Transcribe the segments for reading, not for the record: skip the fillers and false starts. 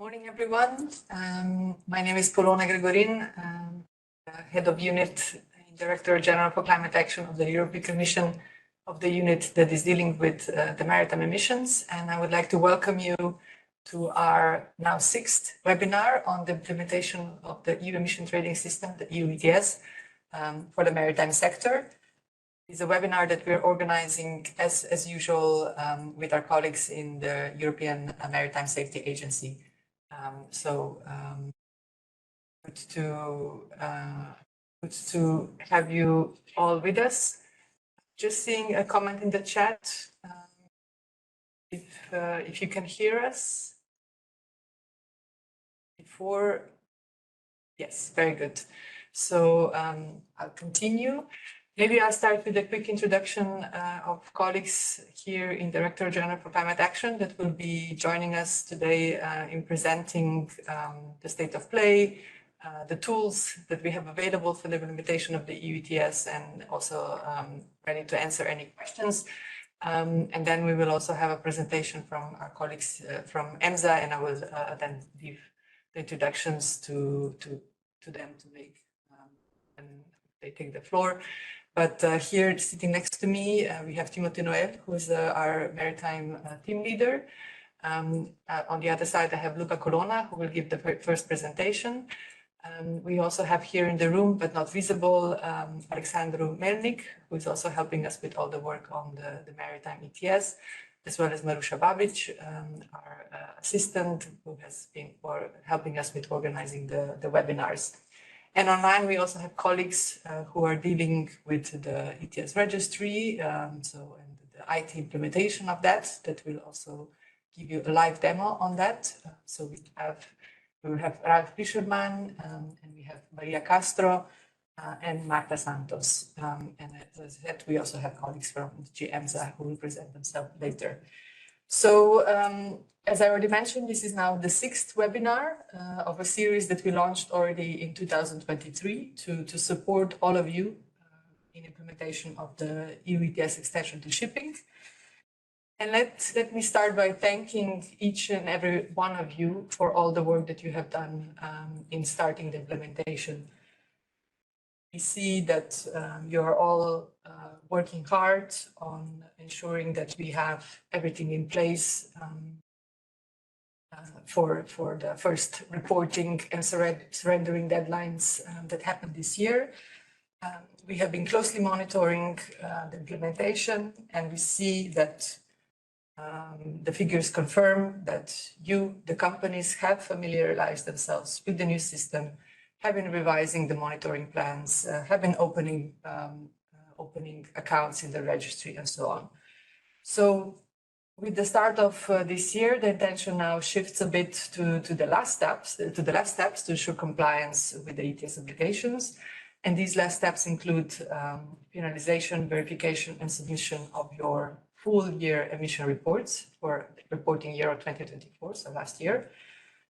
Morning, everyone. My name is Polona Gregorin, Head of Unit, Director General for Climate Action of the European Commission of the unit that is dealing with the maritime emissions. And I would like to welcome you to our now 6th webinar on the implementation of the EU Emission Trading System, the EU ETS, for the maritime sector. It's a webinar that we're organizing as usual with our colleagues in the European Maritime Safety Agency. Good to have you all with us. Just seeing a comment in the chat. If you can hear us before, yes, very good. So I'll continue. Maybe I'll start with a quick introduction of colleagues here in Directorate General for Climate Action that will be joining us today in presenting the state of play, the tools that we have available for the implementation of the EU ETS, and also ready to answer any questions. And then we will also have a presentation from our colleagues from EMSA, and I will then give the introductions to them to make and they take the floor. But here, sitting next to me, we have Timothée Noël, who is our maritime team leader. On the other side, I have Luca Colonna, who will give the first presentation. We also have here in the room, but not visible, Alexandru Melnik, who is also helping us with all the work on the maritime ETS, as well as Marusha Babic, our assistant, who has been helping us with organizing the webinars. And online, we also have colleagues who are dealing with the ETS registry, and the IT implementation of that will also give you a live demo on that. So we will have Ralph Fischerman, and we have Maria Castro, and Marta Santos. And as I said, we also have colleagues from EMSA who will present themselves later. So as I already mentioned, this is now the 6th webinar of a series that we launched already in 2023 to support all of you in implementation of the EU ETS extension to shipping. And let me start by thanking each and every one of you for all the work that you have done in starting the implementation. We see that you're all working hard on ensuring that we have everything in place for the first reporting and surrendering deadlines that happened this year. We have been closely monitoring the implementation, and we see that the figures confirm that the companies, have familiarized themselves with the new system, have been revising the monitoring plans, have been opening accounts in the registry, and so on. So with the start of this year, the intention now shifts a bit to the last steps, to ensure compliance with the ETS obligations. And these last steps include finalization, verification, and submission of your full year emission reports for the reporting year of 2024, so last year.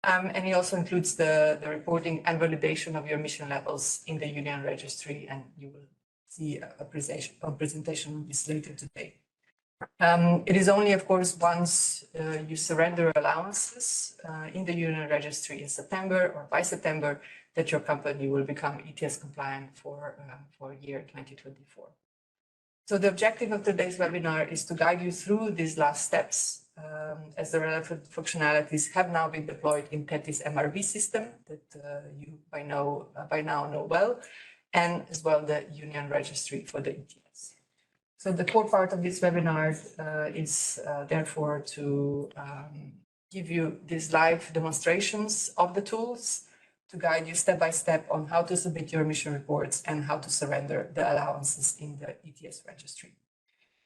And it also includes the reporting and validation of your emission levels in the Union Registry, and you will see a presentation of this later today. It is only, of course, once you surrender allowances in the Union Registry in September or by September that your company will become ETS compliant for year 2024. So the objective of today's webinar is to guide you through these last steps, as the relevant functionalities have now been deployed in THETIS-MRV system that you by now know well, and as well the Union Registry for the ETS. So the core part of this webinar is therefore to give you these live demonstrations of the tools to guide you step by step on how to submit your emission reports and how to surrender the allowances in the ETS registry.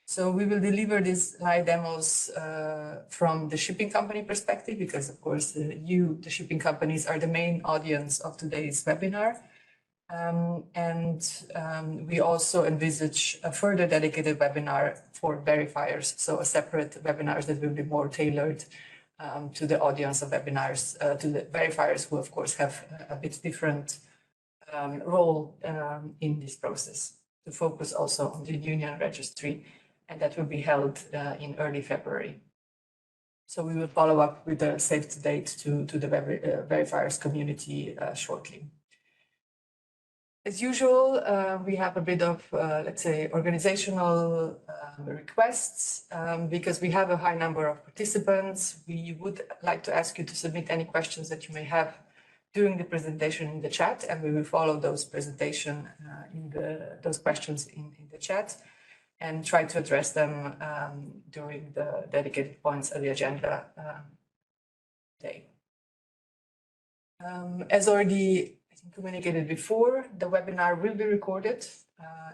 So we will deliver these live demos from the shipping company perspective, because of course the shipping companies are the main audience of today's webinar. We also envisage a further dedicated webinar for verifiers, so a separate webinars that will be more tailored to the audience of webinars, to the verifiers who of course have a bit different role in this process, to focus also on the Union Registry, and that will be held in early February. So we will follow up with the save the date to the verifiers community shortly. As usual, we have a bit of, let's say, organizational requests because we have a high number of participants. We would like to ask you to submit any questions that you may have during the presentation in the chat, and we will follow those those questions in the chat and try to address them during the dedicated points of the agenda today. As already communicated before, the webinar will be recorded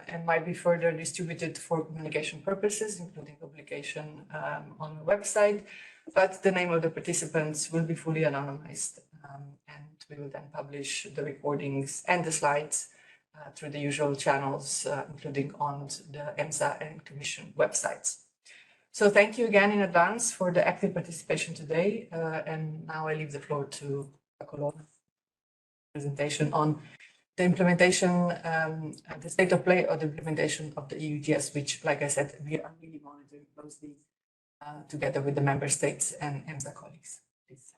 and might be further distributed for communication purposes, including publication on the website, but the name of the participants will be fully anonymized, and we will then publish the recordings and the slides through the usual channels, including on the EMSA and Commission websites. So thank you again in advance for the active participation today, and now I leave the floor to Colonna. Presentation on the implementation, the state of play of the implementation of the EU ETS, which, like I said, we are really monitoring closely together with the member states and EMSA colleagues. Please.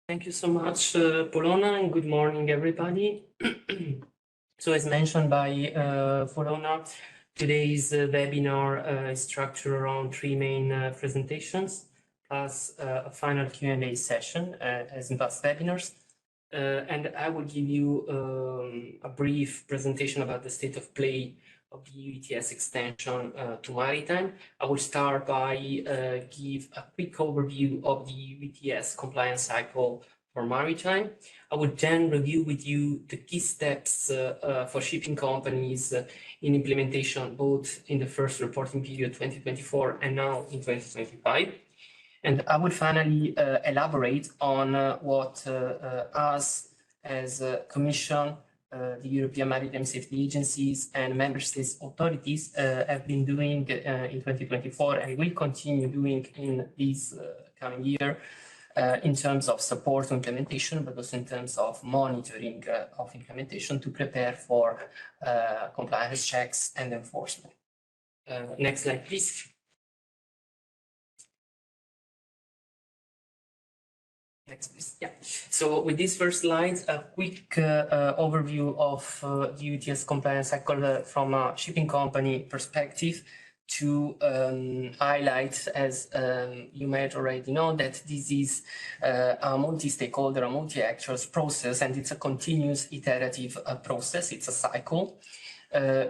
Thank you so much, Polona, and good morning, everybody. So as mentioned by Polona, today's webinar is structured around three main presentations, plus a final Q&A session, as in past webinars. And I will give you a brief presentation about the state of play of the EU ETS extension to Maritime. I will start by give a quick overview of the EU ETS compliance cycle for Maritime. I will then review with you the key steps for shipping companies in implementation, both in the first reporting period 2024 and now in 2025. And I would finally elaborate on what us as a Commission, the European Maritime Safety Agencies and Member States authorities have been doing in 2024 and will continue doing in this coming year in terms of support implementation, but also in terms of monitoring of implementation to prepare for compliance checks and enforcement. Next slide, please. Next, please. Yeah. So with this first slide, a quick overview of the ETS compliance cycle from a shipping company perspective to highlight, as you might already know, that this is a multi-stakeholder, a multi-actors process, and it's a continuous iterative process. It's a cycle.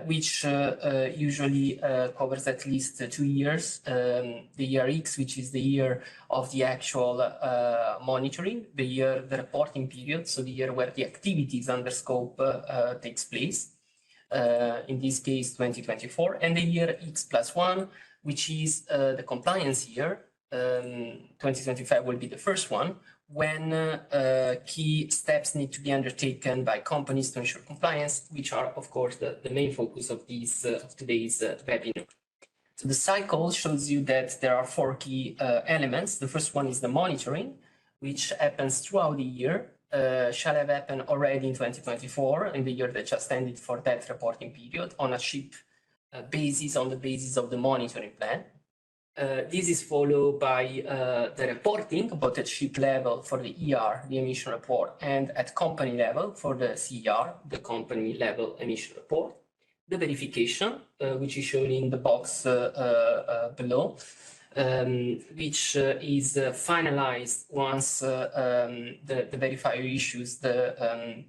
Which usually covers at least 2 years, the year X, which is the year of the actual monitoring, the reporting period, so the year where the activities under scope takes place, in this case 2024, and the year X+1, which is the compliance year. 2025 will be the first one, when key steps need to be undertaken by companies to ensure compliance, which are, of course, the main focus of these of today's webinar. So the cycle shows you that there are 4 key elements. The first one is the monitoring, which happens throughout the year, shall have happened already in 2024, in the year that just ended for that reporting period, on a ship basis, on the basis of the monitoring plan. This is followed by the reporting, both at ship level for the ER, the emission report, and at company level for the CER, the company level emission report. The verification, which is shown in the box below, which is finalized once the verifier issues the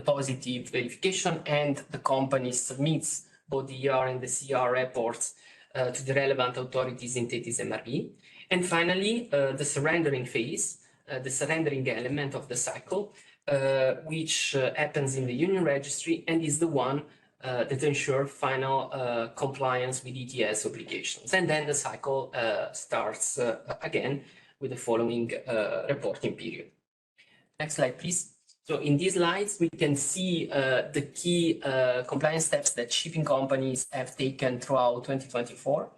positive verification and the company submits both the ER and the CER reports to the relevant authorities in THETIS-MRV. And finally, the surrendering phase, the surrendering element of the cycle, which happens in the Union Registry and is the one that ensures final compliance with ETS obligations. And then the cycle starts again with the following reporting period. Next slide, please. So in these slides, we can see the key compliance steps that shipping companies have taken throughout 2024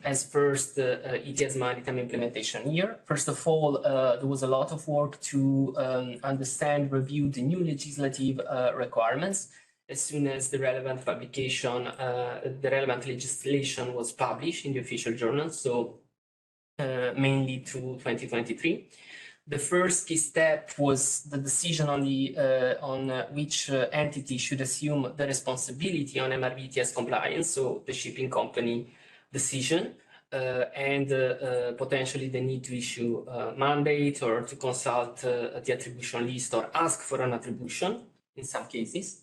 as first ETS Maritime implementation year. First of all, there was a lot of work to understand, review the new legislative requirements. As soon as the relevant publication, the relevant legislation was published in the official journal. So mainly through 2023. The first key step was the decision on which entity should assume the responsibility on MRV ETS compliance, so the shipping company decision, and potentially the need to issue a mandate or to consult the attribution list or ask for an attribution in some cases,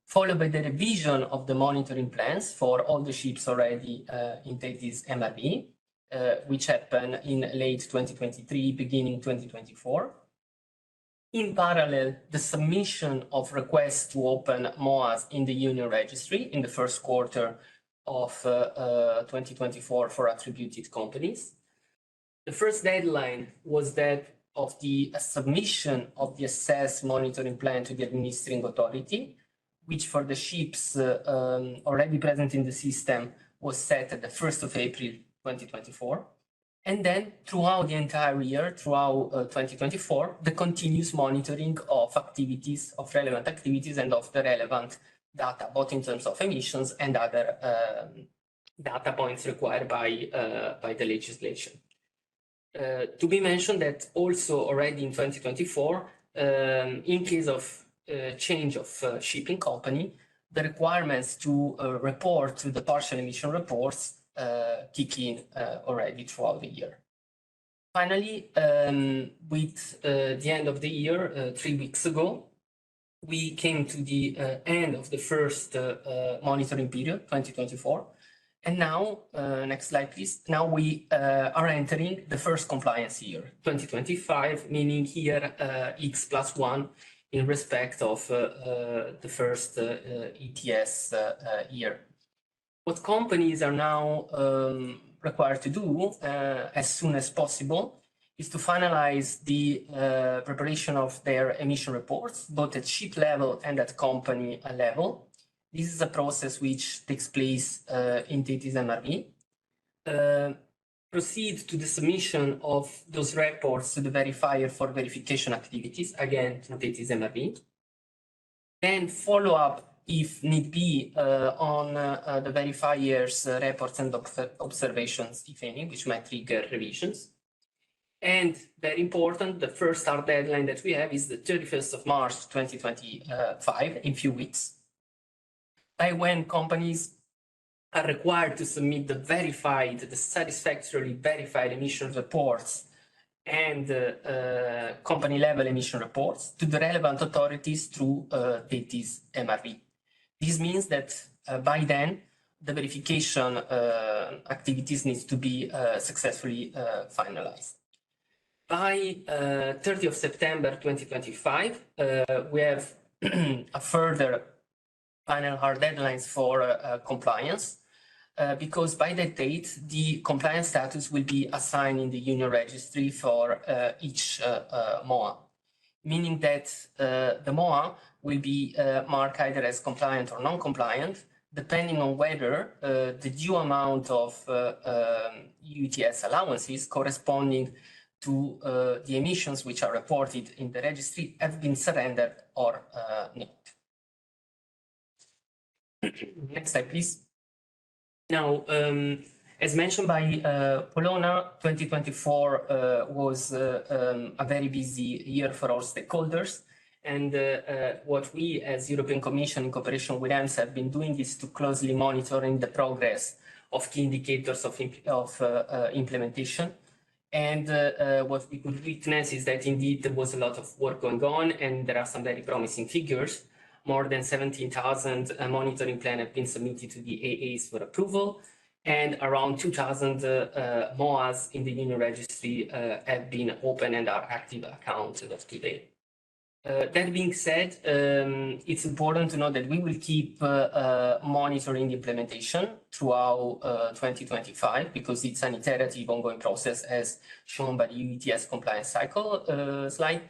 followed by the revision of the monitoring plans for all the ships already in THETIS-MRV, which happened in late 2023, beginning 2024. In parallel, the submission of requests to open MOAs in the Union Registry in the first quarter of 2024 for attributed companies. The first deadline was that of the submission of the assessed monitoring plan to the administering authority, which for the ships already present in the system was set at the 1st of April 2024. And then throughout the entire year, throughout 2024, the continuous monitoring of activities, of relevant activities and of the relevant data, both in terms of emissions and other data points required by the legislation. To be mentioned that also already in 2024, in case of change of shipping company, the requirements to report to the partial emission reports kick in already throughout the year. Finally, with the end of the year, 3 weeks ago, we came to the end of the first monitoring period, 2024. And now, next slide, please. Now we are entering the first compliance year, 2025, meaning here X+1 in respect of the first ETS year. What companies are now required to do as soon as possible is to finalize the preparation of their emission reports, both at ship level and at company level. This is a process which takes place in THETIS-MRV. Proceed to the submission of those reports to the verifier for verification activities, again to THETIS-MRV. Then follow up, if need be, on the verifier's reports and observations, if any, which might trigger revisions. And very important, the first hard deadline that we have is the 31st of March 2025, in few weeks, by when companies are required to submit the satisfactorily verified emission reports and company level emission reports to the relevant authorities through THETIS-MRV. This means that by then, the verification activities need to be successfully finalized. By 30th of September 2025, we have a further final hard deadlines for compliance, because by that date, the compliance status will be assigned in the Union Registry for each MOA, meaning that the MOA will be marked either as compliant or non-compliant, depending on whether the due amount of EU ETS allowances corresponding to the emissions which are reported in the registry have been surrendered or not. Next slide, please. Now, as mentioned by Polona, 2024 was a very busy year for our stakeholders. And what we as European Commission in cooperation with EMSA have been doing is to closely monitoring the progress of key indicators of implementation. And what we could witness is that indeed there was a lot of work going on, and there are some very promising figures. More than 17,000 monitoring plans have been submitted to the AAs for approval, and around 2,000 MOAs in the Union Registry have been open and are active accounts as of today. That being said, it's important to know that we will keep monitoring the implementation throughout 2025, because it's an iterative ongoing process as shown by the EU ETS compliance cycle slide.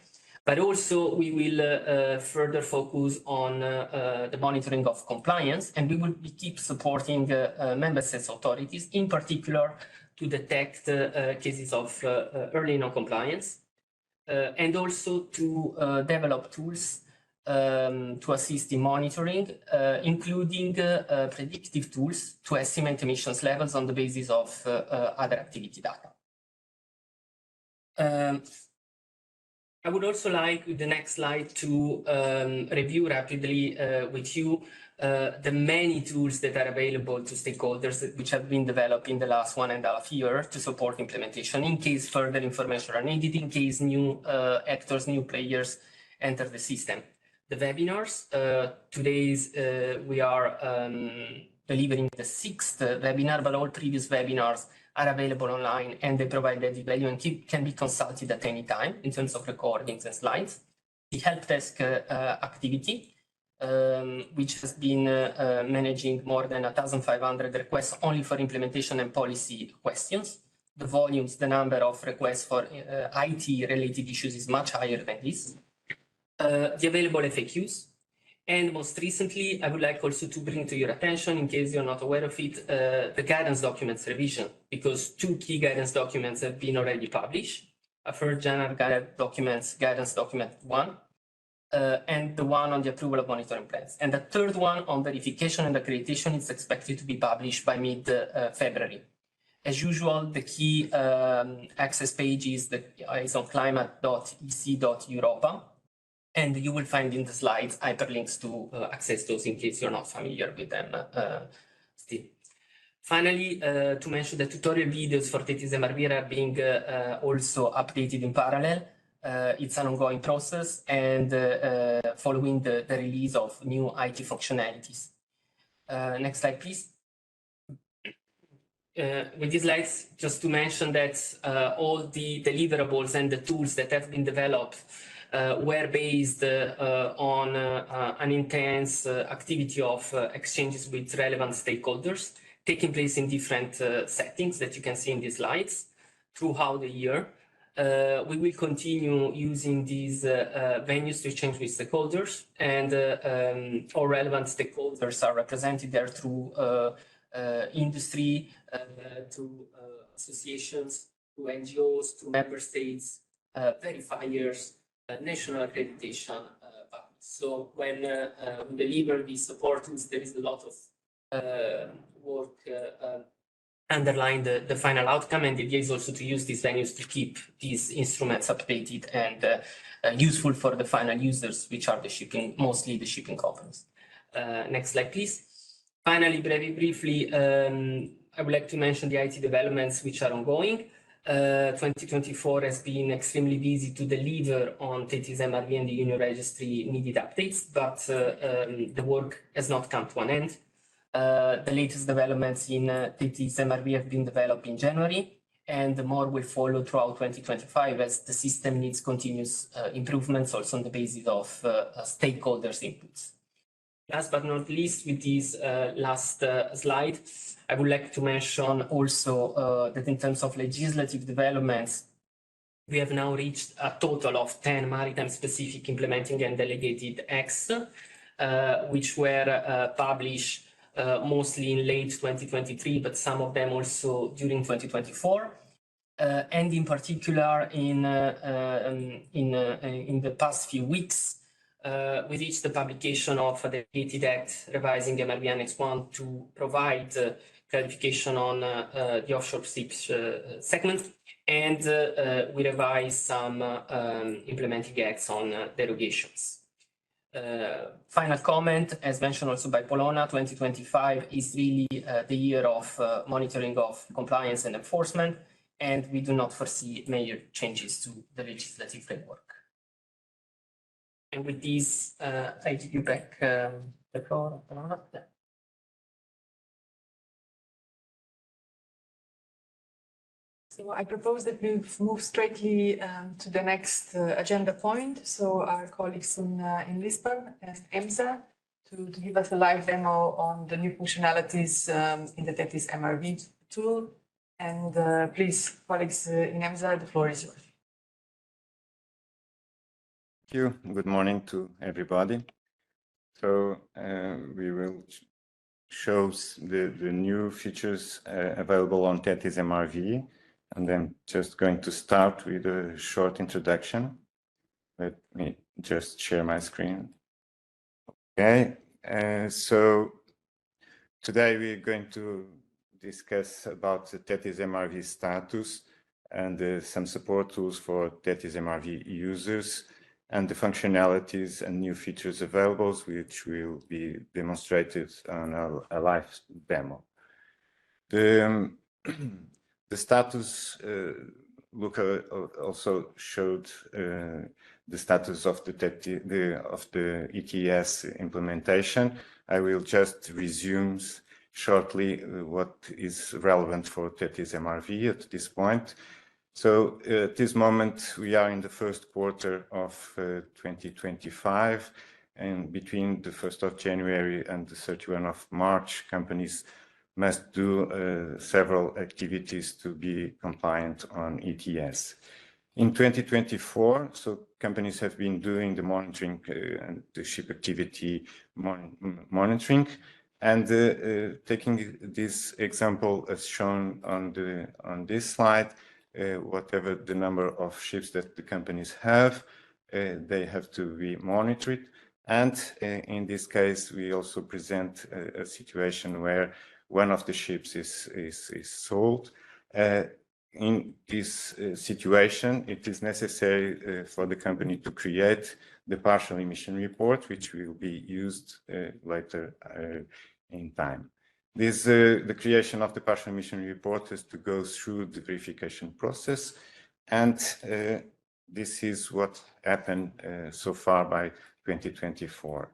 But also we will further focus on the monitoring of compliance, and we will keep supporting member states authorities, in particular to detect cases of early non-compliance, and also to develop tools to assist in monitoring, including predictive tools to estimate emissions levels on the basis of other activity data. I would also like, with the next slide, to review rapidly with you the many tools that are available to stakeholders which have been developed in the last 1.5 years to support implementation in case further information are needed, in case new actors, new players enter the system. The webinars, we are delivering the 6th webinar, but all previous webinars are available online and they provide added value and can be consulted at any time in terms of recordings and slides. The help desk activity, which has been managing more than 1,500 requests only for implementation and policy questions. The volumes, the number of requests for IT-related issues is much higher than this. The available FAQs. And most recently, I would like also to bring to your attention, in case you're not aware of it, the guidance documents revision, because 2 key guidance documents have been already published. A first general guidance document 1, and the one on the approval of monitoring plans. And the third one on verification and accreditation is expected to be published by mid-February. As usual, the key access page is on climate.ec.europa. And you will find in the slides hyperlinks to access those in case you're not familiar with them still. Finally, to mention the tutorial videos for THETIS-MRV are being also updated in parallel. It's an ongoing process and following the release of new IT functionalities. Next slide, please. With these slides, just to mention that all the deliverables and the tools that have been developed were based on an intense activity of exchanges with relevant stakeholders taking place in different settings that you can see in these slides throughout the year. We will continue using these venues to exchange with stakeholders, and all relevant stakeholders are represented there through industry, to associations, to NGOs, to member states, verifiers, national accreditation partners. So when we deliver these support tools, there is a lot of work underlying the final outcome, and the idea is also to use these venues to keep these instruments updated and useful for the final users, which are mostly the shipping companies. Next slide, please. Finally, very briefly, I would like to mention the IT developments which are ongoing. 2024 has been extremely busy to deliver on THETIS-MRV and the Union Registry needed updates, but the work has not come to an end. The latest developments in THETIS-MRV have been developed in January, and more will follow throughout 2025 as the system needs continuous improvements also on the basis of stakeholders' inputs. Last but not least, with this last slide, I would like to mention also that in terms of legislative developments, we have now reached a total of 10 maritime-specific implementing and delegated acts, which were published mostly in late 2023, but some of them also during 2024. And in particular, in the past few weeks, we reached the publication of the Delegated Act revising MRV Annex 1 to provide clarification on the offshore ships segment, and we revised some implementing acts on derogations. Final comment, as mentioned also by Polona, 2025 is really the year of monitoring of compliance and enforcement, and we do not foresee major changes to the legislative framework. And with this, I give you back the floor. So I propose that we move straightly to the next agenda point. So our colleagues in Lisbon and EMSA to give us a live demo on the new functionalities in the THETIS-MRV tool. And please, colleagues in EMSA, the floor is yours. Thank you. Good morning to everybody. So we will show the new features available on THETIS-MRV, and I'm just going to start with a short introduction. Let me just share my screen. Okay, so today we're going to discuss about the THETIS-MRV status and some support tools for THETIS-MRV users, and the functionalities and new features available, which will be demonstrated on a live demo. The status look also showed the status of the ETS implementation. I will just resume shortly what is relevant for THETIS-MRV at this point. So at this moment, we are in the first quarter of 2025, and between the 1st of January and the 31st of March, companies must do several activities to be compliant on ETS. In 2024, so companies have been doing the monitoring and the ship activity monitoring, and taking this example as shown on this slide, whatever the number of ships that the companies have, they have to be monitored. And in this case, we also present a situation where one of the ships is sold. In this situation, it is necessary for the company to create the partial emission report, which will be used later in time. The creation of the partial emission report is to go through the verification process, and this is what happened so far by 2024.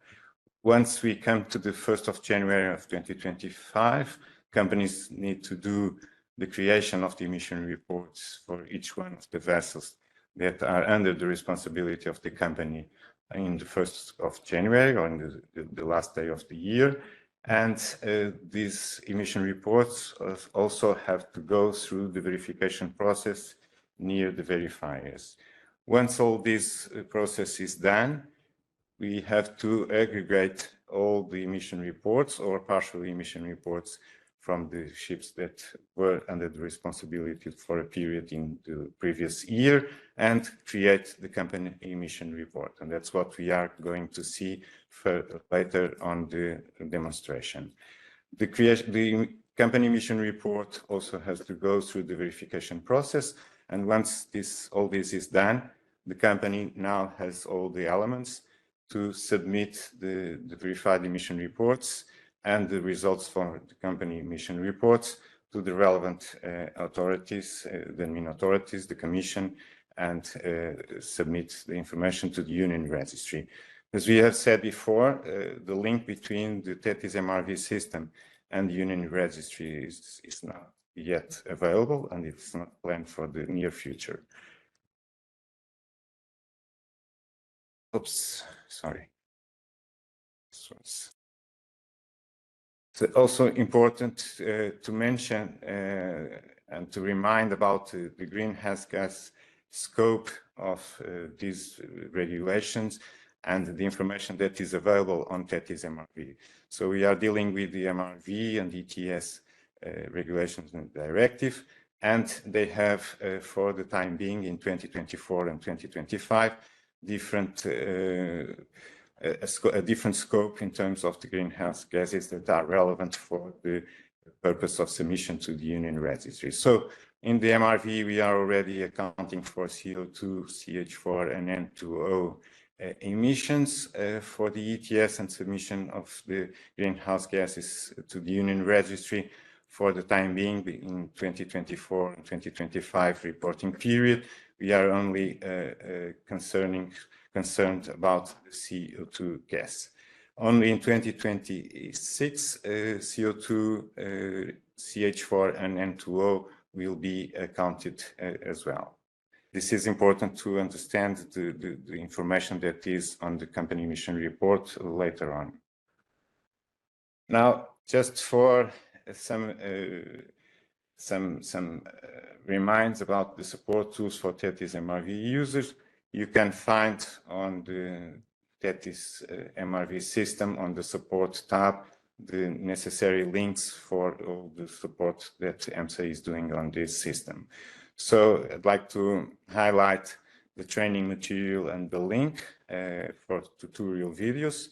Once we come to the 1st of January of 2025, companies need to do the creation of the emission reports for each one of the vessels that are under the responsibility of the company in the 1st of January or in the last day of the year. And these emission reports also have to go through the verification process near the verifiers. Once all this process is done, we have to aggregate all the emission reports or partial emission reports from the ships that were under the responsibility for a period in the previous year and create the company emission report. And that's what we are going to see later on the demonstration. The company emission report also has to go through the verification process. And once all this is done, the company now has all the elements to submit the verified emission reports and the results for the company emission reports to the relevant authorities, the main authorities, the Commission, and submit the information to the Union Registry. As we have said before, the link between the THETIS-MRV system and the Union Registry is not yet available, and it's not planned for the near future. Oops, sorry. It's also important to mention and to remind about the greenhouse gas scope of these regulations and the information that is available on THETIS-MRV. So we are dealing with the MRV and ETS regulations and directive, and they have, for the time being, in 2024 and 2025, a different scope in terms of the greenhouse gases that are relevant for the purpose of submission to the Union Registry. So in the MRV, we are already accounting for CO2, CH4, and N2O emissions. For the ETS and submission of the greenhouse gases to the Union Registry, for the time being, in 2024 and 2025 reporting period, we are only concerned about the CO2 gas. Only in 2026, CO2, CH4, and N2O will be accounted as well. This is important to understand the information that is on the company emission report later on. Now, just for some reminds about the support tools for THETIS-MRV users, you can find on the THETIS-MRV system on the support tab the necessary links for all the support that EMSA is doing on this system. So I'd like to highlight the training material and the link for tutorial videos.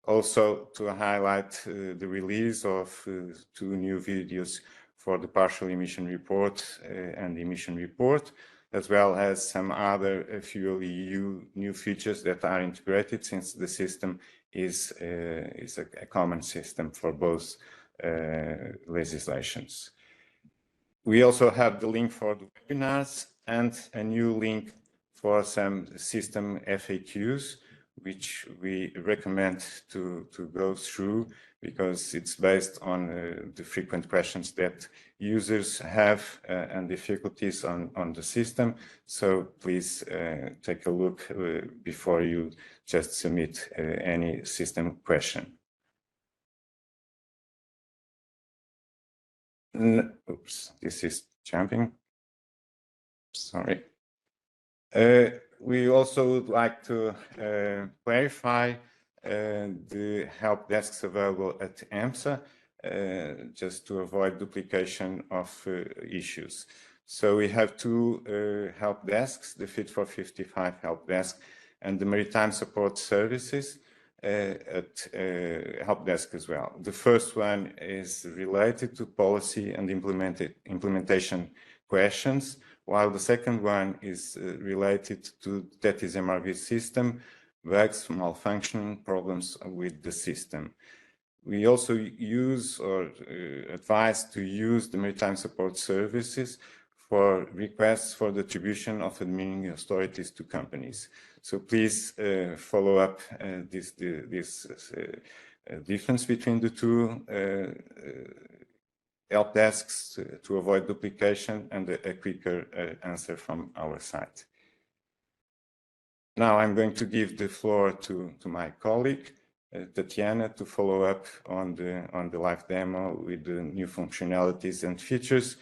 Also to highlight the release of 2 new videos for the partial emission report and the emission report, as well as some other fuel EU new features that are integrated, since the system is a common system for both legislations. We also have the link for the webinars and a new link for some system FAQs, which we recommend to go through, because it's based on the frequent questions that users have and difficulties on the system. So please take a look before you just submit any system question. Oops, this is jumping. Sorry. We also would like to clarify the help desks available at EMSA, just to avoid duplication of issues. So we have two help desks, the Fit for 55 help desk and the Maritime Support Services at help desk as well. The first one is related to policy and implementation questions, while the second one is related to THETIS-MRV system, bugs, malfunction, problems with the system. We also use or advise to use the Maritime Support Services for requests for the attribution of administrative authorities to companies. So please follow up this difference between the two help desks to avoid duplication and a quicker answer from our side. Now I'm going to give the floor to my colleague, Tatiana, to follow up on the live demo with the new functionalities and features,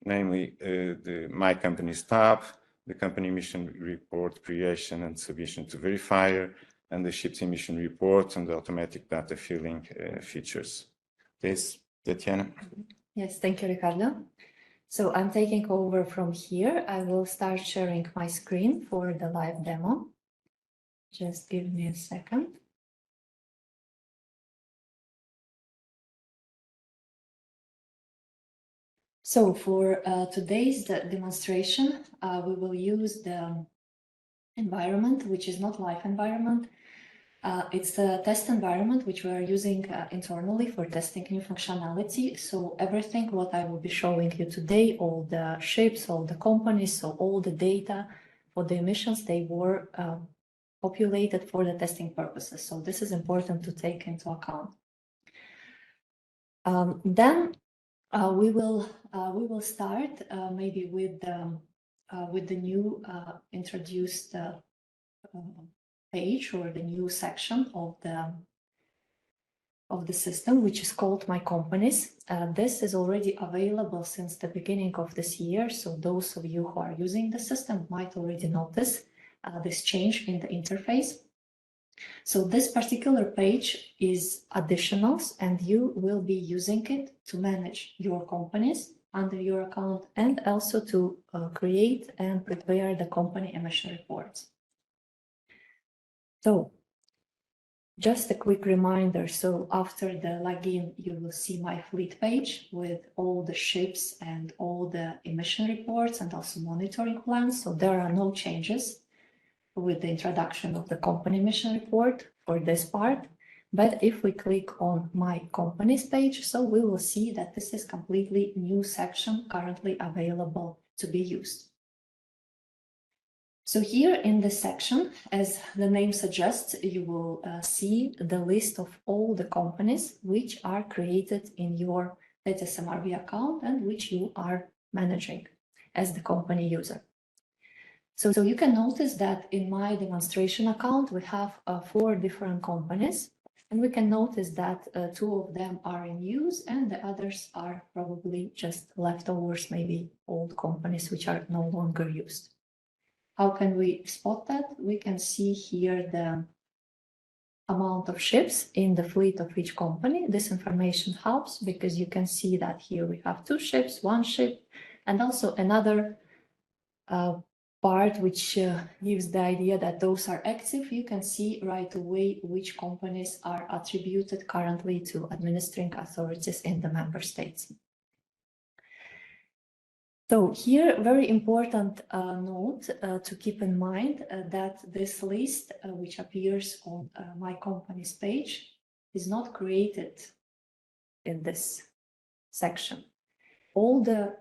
namely the My Companies tab, the company emission report creation and submission to verifier, and the ship's emission report and the automatic data filling features. Please, Tatiana. Yes, thank you, Ricardo. So I'm taking over from here. I will start sharing my screen for the live demo. Just give me a second. So for today's demonstration, we will use the environment, which is not live environment. It's the test environment, which we are using internally for testing new functionality. So everything what I will be showing you today, all the ships, all the companies, so all the data for the emissions, they were populated for the testing purposes. So this is important to take into account. Then we will start maybe with the new introduced page or the new section of the system, which is called My Companies. This is already available since the beginning of this year. So those of you who are using the system might already notice this change in the interface. So this particular page is additionals, and you will be using it to manage your companies under your account and also to create and prepare the company emission reports. So just a quick reminder. So after the login, you will see my fleet page with all the ships and all the emission reports and also monitoring plans. So there are no changes with the introduction of the company emission report for this part. But if we click on My Companies page, so we will see that this is completely new section currently available to be used. So here in this section, as the name suggests, you will see the list of all the companies which are created in your THETIS-MRV account and which you are managing as the company user. So you can notice that in my demonstration account, we have 4 different companies, and we can notice that 2 of them are in use and the others are probably just leftovers, maybe old companies which are no longer used. How can we spot that? We can see here the amount of ships in the fleet of each company. This information helps because you can see that here we have 2 ships, 1 ship, and also another part which gives the idea that those are active. You can see right away which companies are attributed currently to administering authorities in the member states. So here, very important note to keep in mind that this list, which appears on my company's page, is not created in this section. All the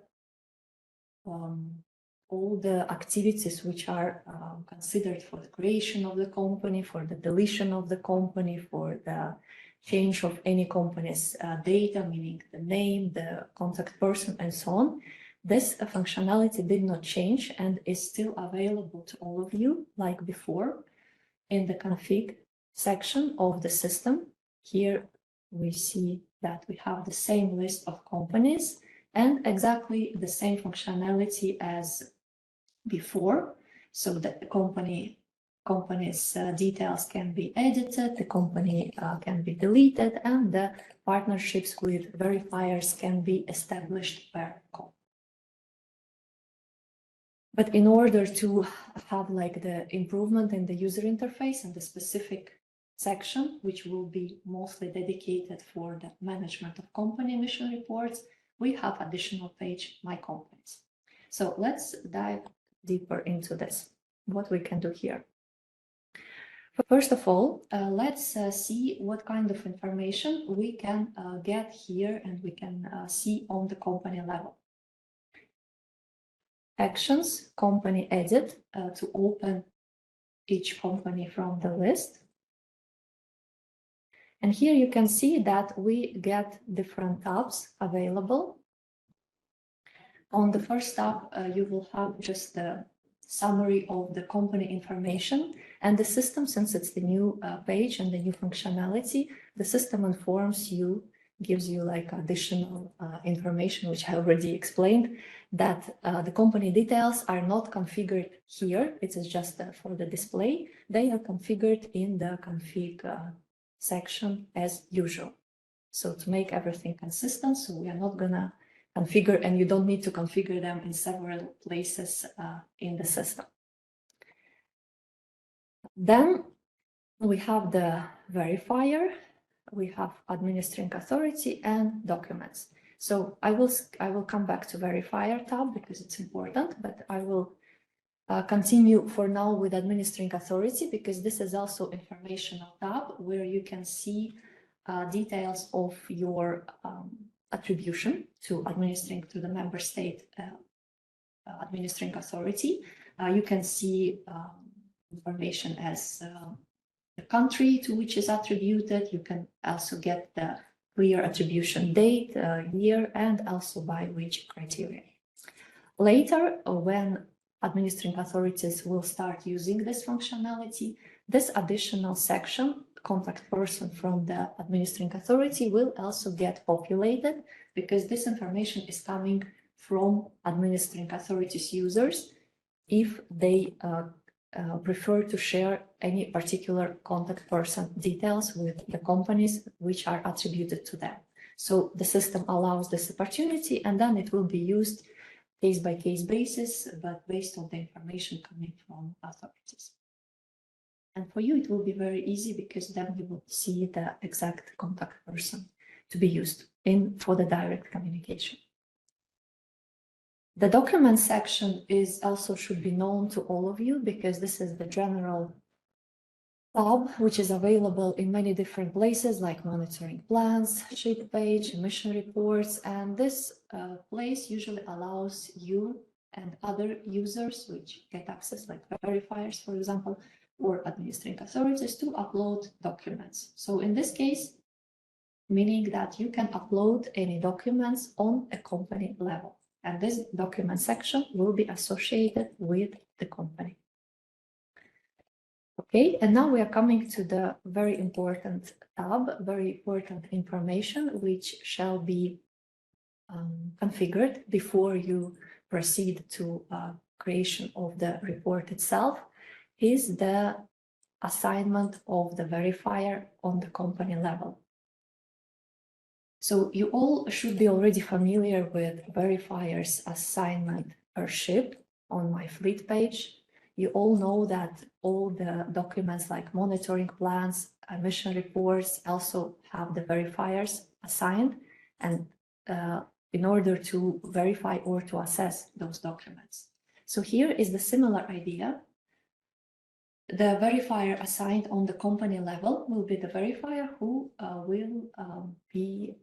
activities which are considered for the creation of the company, for the deletion of the company, for the change of any company's data, meaning the name, the contact person, and so on. This functionality did not change and is still available to all of you like before in the config section of the system. Here we see that we have the same list of companies and exactly the same functionality as before. So that the company's details can be edited, the company can be deleted, and the partnerships with verifiers can be established per company. But in order to have like the improvement in the user interface and the specific section, which will be mostly dedicated for the management of company emission reports, we have additional page, My Companies. So let's dive deeper into this, what we can do here. First of all, let's see what kind of information we can get here and we can see on the company level. Actions, company edit, to open each company from the list. And here you can see that we get different tabs available. On the first tab, you will have just the summary of the company information, and the system, since it's the new page and the new functionality, the system informs you, gives you like additional information, which I already explained, that the company details are not configured here. It is just for the display. They are configured in the config section as usual. So to make everything consistent, so we are not gonna configure, and you don't need to configure them in several places in the system. Then we have the verifier, we have administering authority and documents. So I will come back to verifier tab because it's important, but I will continue for now with administering authority because this is also informational tab where you can see details of your attribution to administering to the member state administering authority. You can see information as the country to which is attributed. You can also get the clear attribution date, year, and also by which criteria. Later, when administering authorities will start using this functionality, this additional section, contact person from the administering authority, will also get populated because this information is coming from administering authorities users if they prefer to share any particular contact person details with the companies which are attributed to them. So the system allows this opportunity, and then it will be used case by case basis, but based on the information coming from authorities. And for you, it will be very easy because then you will see the exact contact person to be used for the direct communication. The document section is also should be known to all of you because this is the general tab, which is available in many different places like monitoring plans, sheet page, emission reports, and this place usually allows you and other users which get access like verifiers, for example, or administering authorities to upload documents. So in this case, meaning that you can upload any documents on a company level. And this document section will be associated with the company. Okay, and now we are coming to the very important tab, very important information, which shall be configured before you proceed to creation of the report itself, is the assignment of the verifier on the company level. So you all should be already familiar with verifiers assignment per ship on my fleet page. You all know that all the documents like monitoring plans, emission reports also have the verifiers assigned, and in order to verify or to assess those documents. So here is the similar idea. The verifier assigned on the company level will be the verifier who will be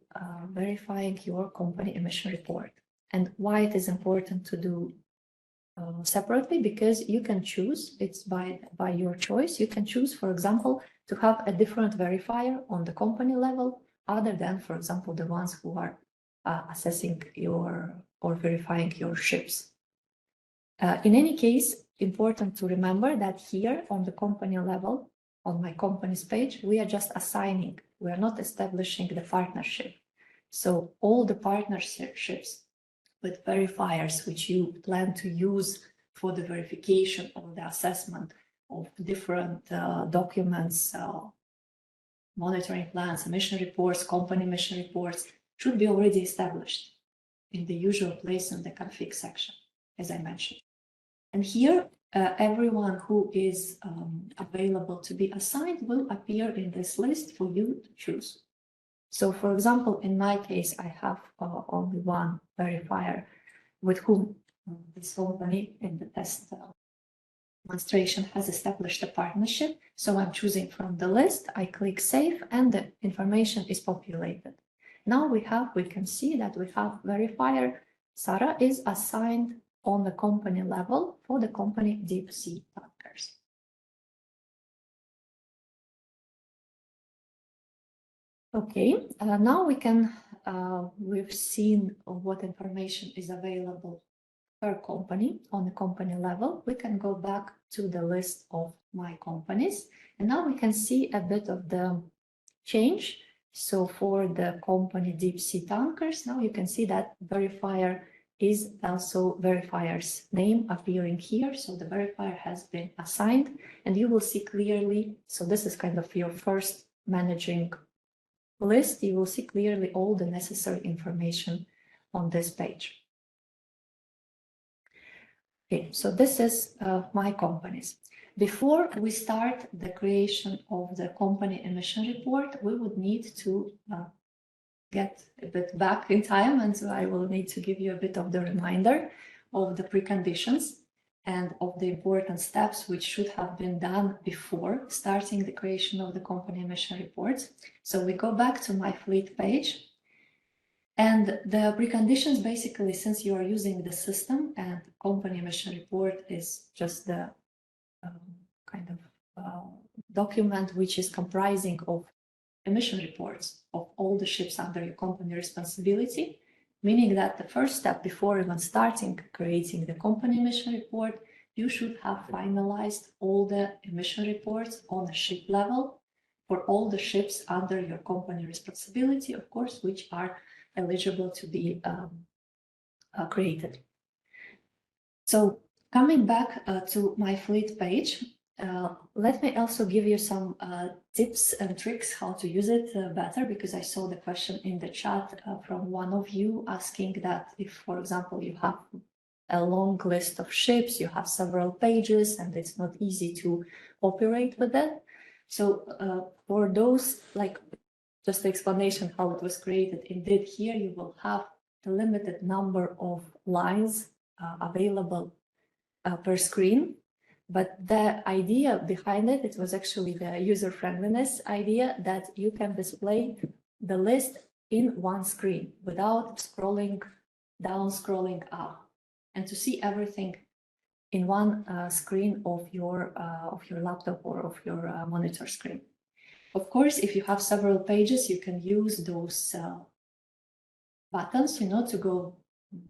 verifying your company emission report. And why it is important to do separately, because you can choose, it's by your choice, you can choose, for example, to have a different verifier on the company level other than, for example, the ones who are assessing your or verifying your ships. In any case, important to remember that here on the company level, on my company's page, we are just assigning, we are not establishing the partnership. So all the partnerships with verifiers which you plan to use for the verification or the assessment of different documents, monitoring plans, emission reports, company emission reports, should be already established in the usual place in the config section, as I mentioned. And here, everyone who is available to be assigned will appear in this list for you to choose. So, for example, in my case, I have only one verifier with whom this company in the test demonstration has established a partnership. So I'm choosing from the list, I click Save, and the information is populated. Now we can see that we have verifier Sarah is assigned on the company level for the company deep sea tankers. Okay, now we've seen what information is available per company on the company level. We can go back to the list of my companies, and now we can see a bit of the change. So for the company deep sea tankers, now you can see that verifier is also verifier's name appearing here. So the verifier has been assigned, and you will see clearly, so this is kind of your first managing list. You will see clearly all the necessary information on this page. Okay, so this is my companies. Before we start the creation of the company emission report, we would need to get a bit back in time, and so I will need to give you a bit of the reminder of the preconditions and of the important steps which should have been done before starting the creation of the company emission reports. So we go back to my fleet page, and the preconditions, basically, since you are using the system and company emission report is just the document which is comprising of emission reports of all the ships under your company responsibility, meaning that the first step before even starting creating the company emission report, you should have finalized all the emission reports on a ship level for all the ships under your company responsibility, of course, which are eligible to be created. So coming back to my fleet page, let me also give you some tips and tricks how to use it better, because I saw the question in the chat from one of you asking that if, for example, you have a long list of ships, you have several pages, and it's not easy to operate with that. So for those, like just the explanation how it was created, indeed here you will have the limited number of lines available per screen. But the idea behind it, it was actually the user friendliness idea that you can display the list in one screen without scrolling down, scrolling up, and to see everything in one screen of your laptop or of your monitor screen. Of course, if you have several pages, you can use those buttons, to go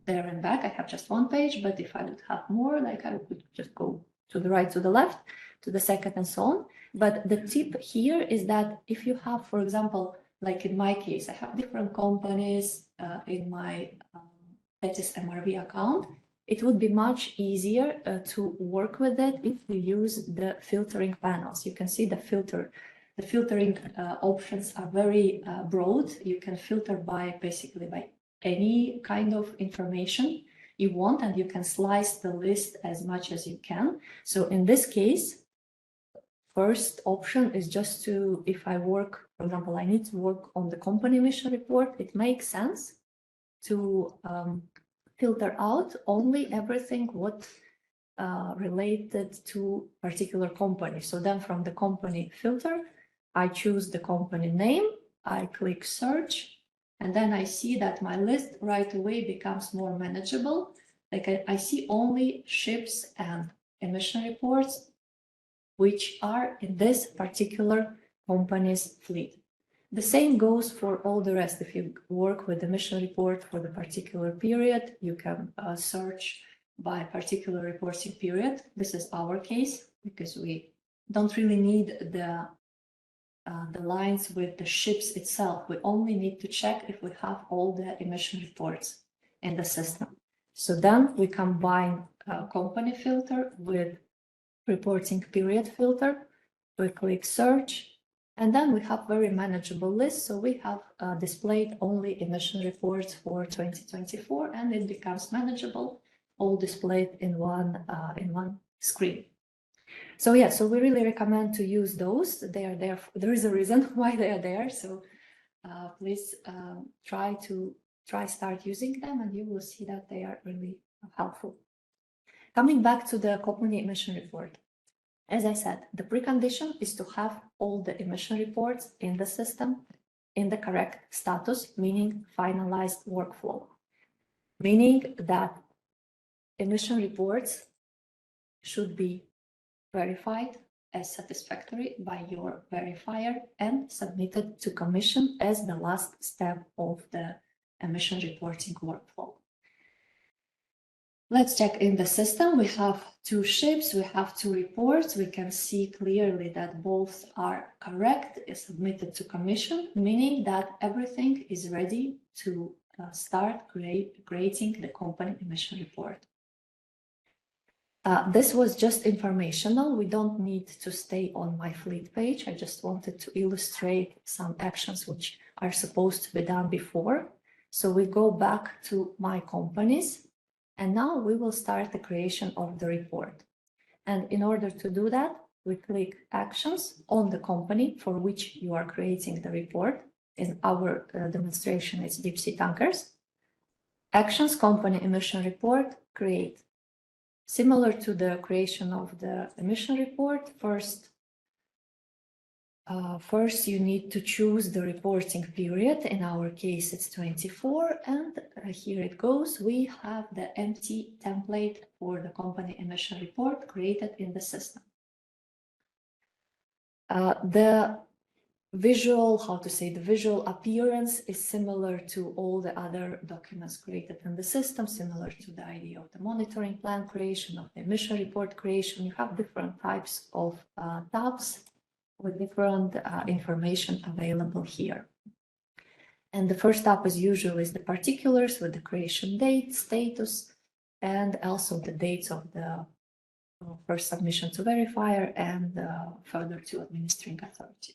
there and back. I have just one page, but if I would have more, like I would just go to the right, to the left, to the second, and so on. But the tip here is that if you have, for example, like in my case, I have different companies in my THETIS-MRV account, it would be much easier to work with it if we use the filtering panels. You can see the filtering options are very broad. You can filter basically by any kind of information you want, and you can slice the list as much as you can. So in this case, first option is just to, if I work, for example, I need to work on the company emission report, it makes sense to filter out only everything what related to particular company. So then from the company filter, I choose the company name, I click search, and then I see that my list right away becomes more manageable. Like I see only ships and emission reports which are in this particular company's fleet. The same goes for all the rest. If you work with emission report for the particular period, you can search by particular reporting period. This is our case because we don't really need the lines with the ships itself. We only need to check if we have all the emission reports in the system. So then we combine company filter with reporting period filter. We click search, and then we have very manageable list. So we have displayed only emission reports for 2024, and it becomes manageable, all displayed in one screen. So yeah, so we really recommend to use those. They are there. There is a reason why they are there. So please start using them, and you will see that they are really helpful. Coming back to the company emission report. As I said, the precondition is to have all the emission reports in the system in the correct status, meaning finalized workflow, meaning that emission reports should be verified as satisfactory by your verifier and submitted to Commission as the last step of the emission reporting workflow. Let's check in the system. We have 2 ships, we have 2 reports. We can see clearly that both are correct, is submitted to Commission, meaning that everything is ready to start creating the company emission report. This was just informational. We don't need to stay on my fleet page. I just wanted to illustrate some actions which are supposed to be done before. So we go back to my companies. And now we will start the creation of the report. And in order to do that, we click Actions on the company for which you are creating the report. In our demonstration, it's deep sea tankers. Actions, company emission report, create. Similar to the creation of the emission report, first you need to choose the reporting period. In our case, it's 24, and here it goes. We have the empty template for the company emission report created in the system. The visual appearance is similar to all the other documents created in the system, similar to the idea of the monitoring plan creation, of the emission report creation. You have different types of tabs with different information available here. And the first tab as usual is the particulars with the creation date, status, and also the dates of the first submission to verifier and further to administering authority.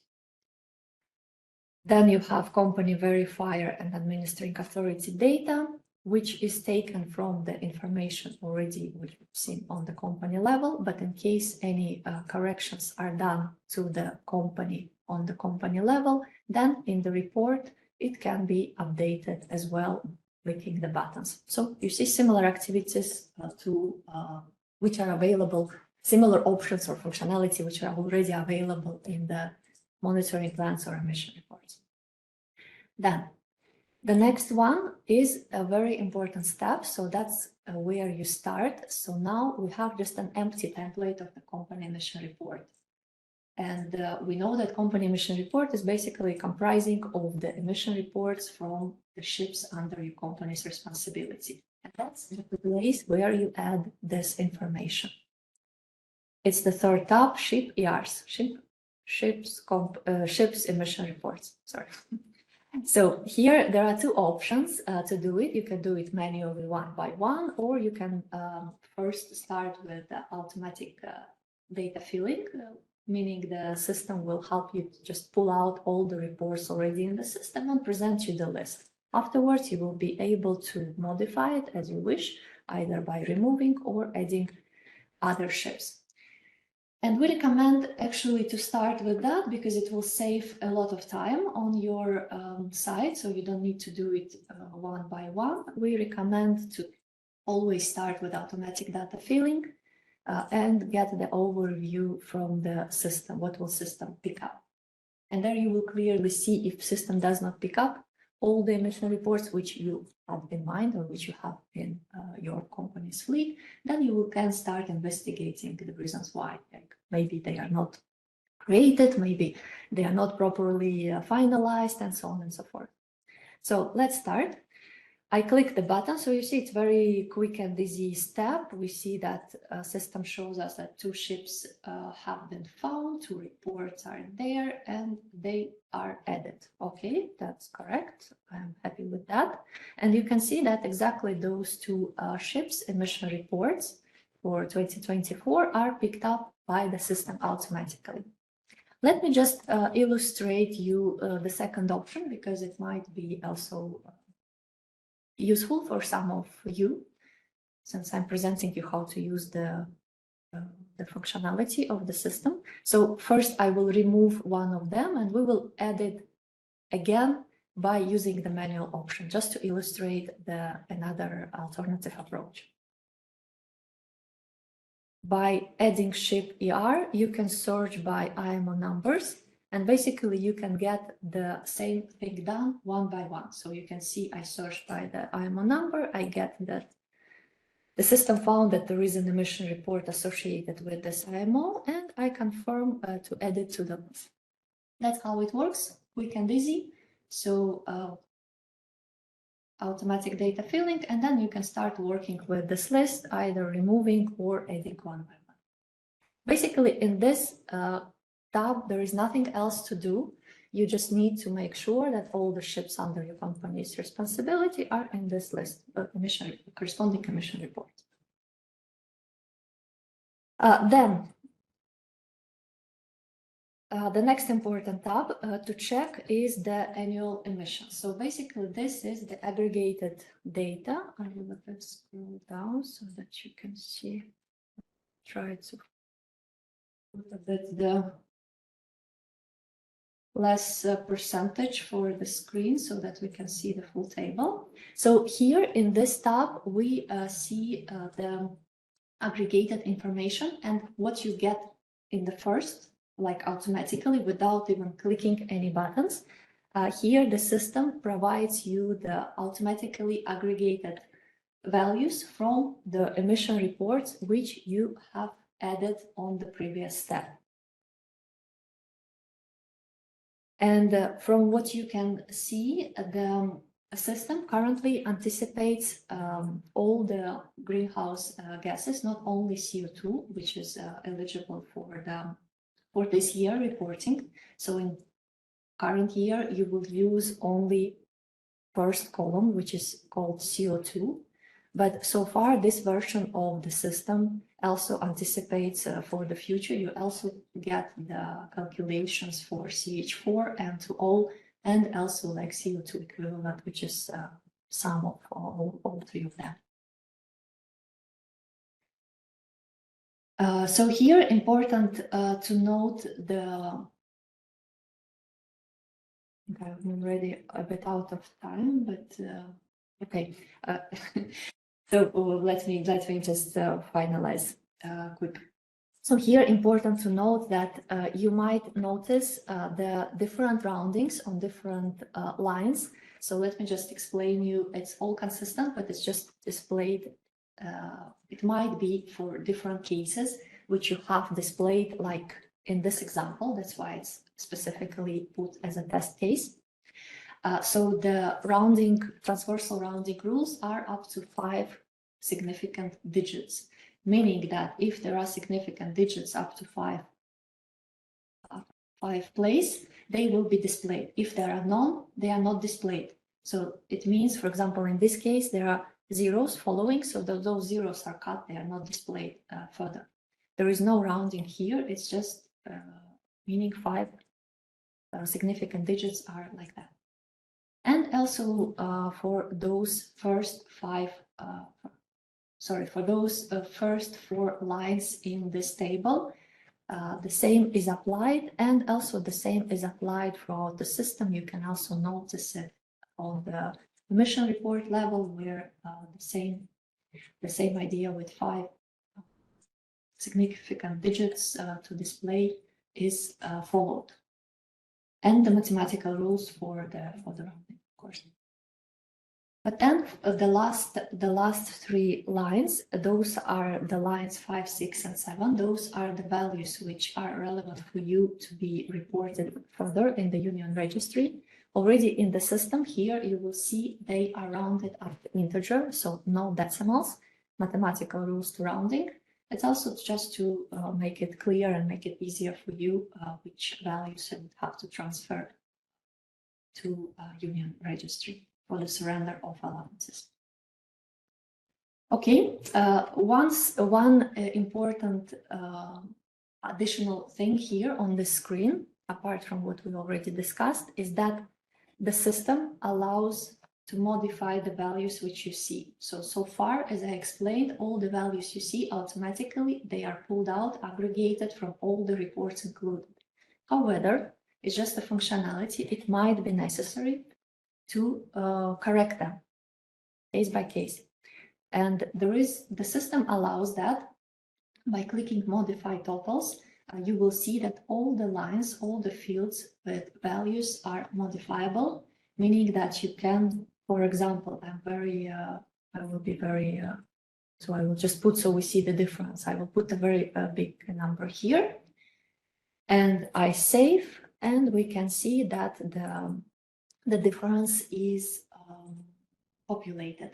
Then you have company verifier and administering authority data, which is taken from the information already which we've seen on the company level, but in case any corrections are done to the company on the company level, then in the report it can be updated as well, clicking the buttons. So you see similar activities which are available, similar options or functionality which are already available in the monitoring plans or emission reports. Then the next one is a very important step. So that's where you start. So now we have just an empty template of the company emission report. And we know that company emission report is basically comprising of the emission reports from the ships under your company's responsibility. And that's the place where you add this information. It's the third tab, ship ERs, ships emission reports, sorry. So here there are 2 options to do it. You can do it manually one by one, or you can first start with the automatic data filling, meaning the system will help you to just pull out all the reports already in the system and present you the list. Afterwards, you will be able to modify it as you wish, either by removing or adding other ships. And we recommend actually to start with that because it will save a lot of time on your site, so you don't need to do it one by one. We recommend to always start with automatic data filling and get the overview from the system, what will system pick up. And there you will clearly see if system does not pick up all the emission reports which you have in mind or which you have in your company's fleet, then you can start investigating the reasons why. Like maybe they are not created, maybe they are not properly finalized, and so on and so forth. So let's start. I click the button, so you see it's very quick and easy step. We see that system shows us that 2 ships have been found, 2 reports are there, and they are added. Okay, that's correct. I'm happy with that. And you can see that exactly those 2 ships emission reports for 2024 are picked up by the system automatically. Let me just illustrate you the second option because it might be also useful for some of you, since I'm presenting you how to use the functionality of the system. So first I will remove one of them and we will add it again by using the manual option, just to illustrate another alternative approach. By adding ship ER, you can search by IMO numbers. And basically, you can get the same thing done one by one. So you can see I searched by the IMO number. I get that the system found that there is an emission report associated with this IMO, and I confirm to add it to the list. That's how it works, quick and easy. So automatic data filling, and then you can start working with this list, either removing or adding one by one. Basically, in this tab, there is nothing else to do. You just need to make sure that all the ships under your company's responsibility are in this list of corresponding emission report. Then the next important tab to check is the annual emissions. So basically, this is the aggregated data. I will scroll down so that you can see. Try to put a bit the less percentage for the screen so that we can see the full table. So here in this tab, we see the aggregated information and what you get in the first, like automatically without even clicking any buttons. Here, the system provides you the automatically aggregated values from the emission reports which you have added on the previous step. And from what you can see, the system currently anticipates all the greenhouse gases, not only CO2, which is eligible for this year reporting. So in current year, you will use only first column, which is called CO2. But so far, this version of the system also anticipates for the future. You also get the calculations for CH4 and N2O, and also like CO2 equivalent, which is sum of all 3 of them. So here, important to note the. I'm already a bit out of time, but okay. So let me just finalize quick. So here, important to note that you might notice the different roundings on different lines. So let me just explain you. It's all consistent, but it's just displayed. It might be for different cases, which you have displayed like in this example. That's why it's specifically put as a test case. So the rounding, transversal rounding rules are up to 5 significant digits, meaning that if there are significant digits up to 5 place, they will be displayed. If there are none, they are not displayed. So it means, for example, in this case, there are zeros following, so those zeros are cut, they are not displayed further. There is no rounding here, it's just meaning 5 significant digits are like that. And also for those first 5, for those first 4 lines in this table, the same is applied, and also the same is applied throughout the system. You can also notice it on the emission report level, where the same idea with 5 significant digits to display is followed, and the mathematical rules for the rounding, of course. But then the last 3 lines, those are the lines 5, 6, and 7. Those are the values which are relevant for you to be reported further in the Union Registry. Already in the system here, you will see they are rounded up to integer, so no decimals, mathematical rules to rounding. It's also just to make it clear and make it easier for you which values you would have to transfer to Union Registry for the surrender of allowances. Okay, one important additional thing here on the screen, apart from what we already discussed, is that the system allows to modify the values which you see. So far, as I explained, all the values you see automatically, they are pulled out, aggregated from all the reports included. However, it's just a functionality. It might be necessary to correct them case by case. And the system allows that by clicking modify totals, you will see that all the lines, all the fields with values are modifiable, meaning that you can, for example, I will be very, so I will just put, so we see the difference. I will put a very big number here, and I save, and we can see that the difference is populated.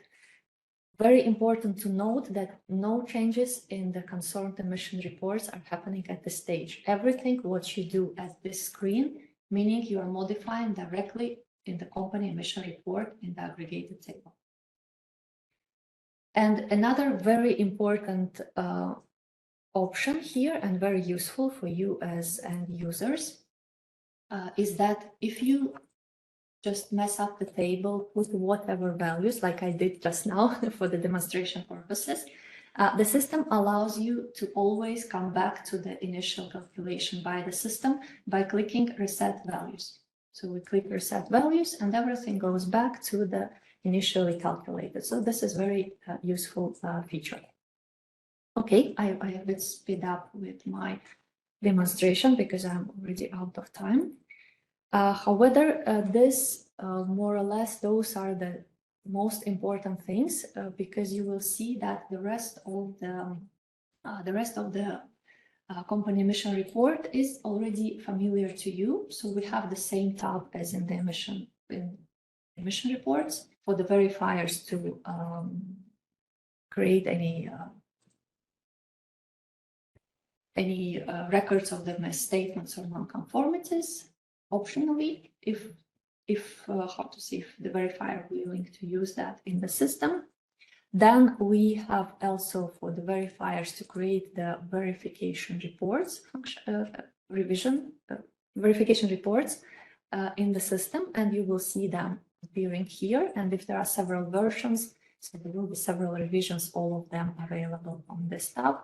Very important to note that no changes in the concerned emission reports are happening at this stage. Everything what you do at this screen, meaning you are modifying directly in the company emission report in the aggregated table. And another very important option here, and very useful for you as end users, is that if you just mess up the table with whatever values, like I did just now for the demonstration purposes, the system allows you to always come back to the initial calculation by the system by clicking reset values. So we click reset values and everything goes back to the initially calculated. So this is very useful feature. Okay, I a bit speed up with my demonstration because I'm already out of time. However, this more or less, those are the most important things because you will see that the rest of the company emission report is already familiar to you. So we have the same tab as in the emission reports for the verifiers to create any records of the misstatements or non-conformities. Optionally, if how to see if the verifier willing to use that in the system. Then we have also for the verifiers to create the verification reports verification reports in the system, and you will see them appearing here. And if there are several versions, so there will be several revisions, all of them available on this tab.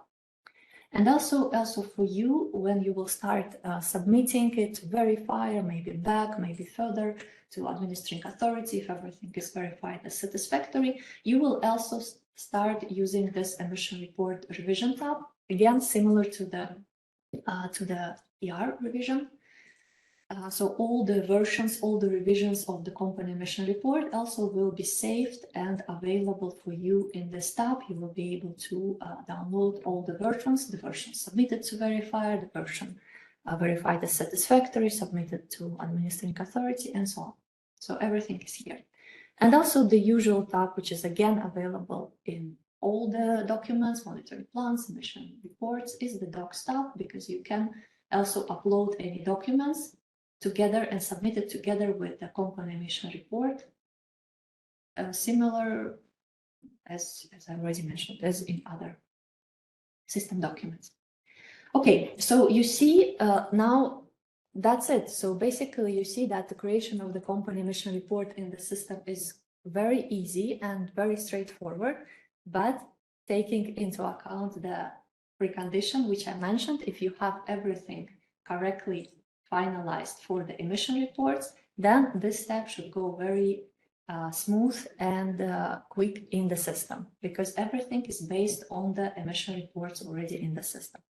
And also for you, when you will start submitting it to verifier, maybe back, maybe further to administering authority, if everything is verified as satisfactory, you will also start using this emission report revision tab, again similar to the ER revision. So all the versions, all the revisions of the company emission report also will be saved and available for you in this tab. You will be able to download all the versions submitted to verifier, the version verified as satisfactory, submitted to administering authority, and so on. So everything is here. And also the usual tab, which is again available in all the documents, monitoring plans, emission reports, is the docs tab, because you can also upload any documents together and submit it together with the company emission report, similar as I already mentioned, as in other system documents. Okay, so you see now that's it. So basically you see that the creation of the company emission report in the system is very easy and very straightforward, but taking into account the precondition, which I mentioned. If you have everything correctly finalized for the emission reports, then this step should go very smooth and quick in the system, because everything is based on the emission reports already in the system.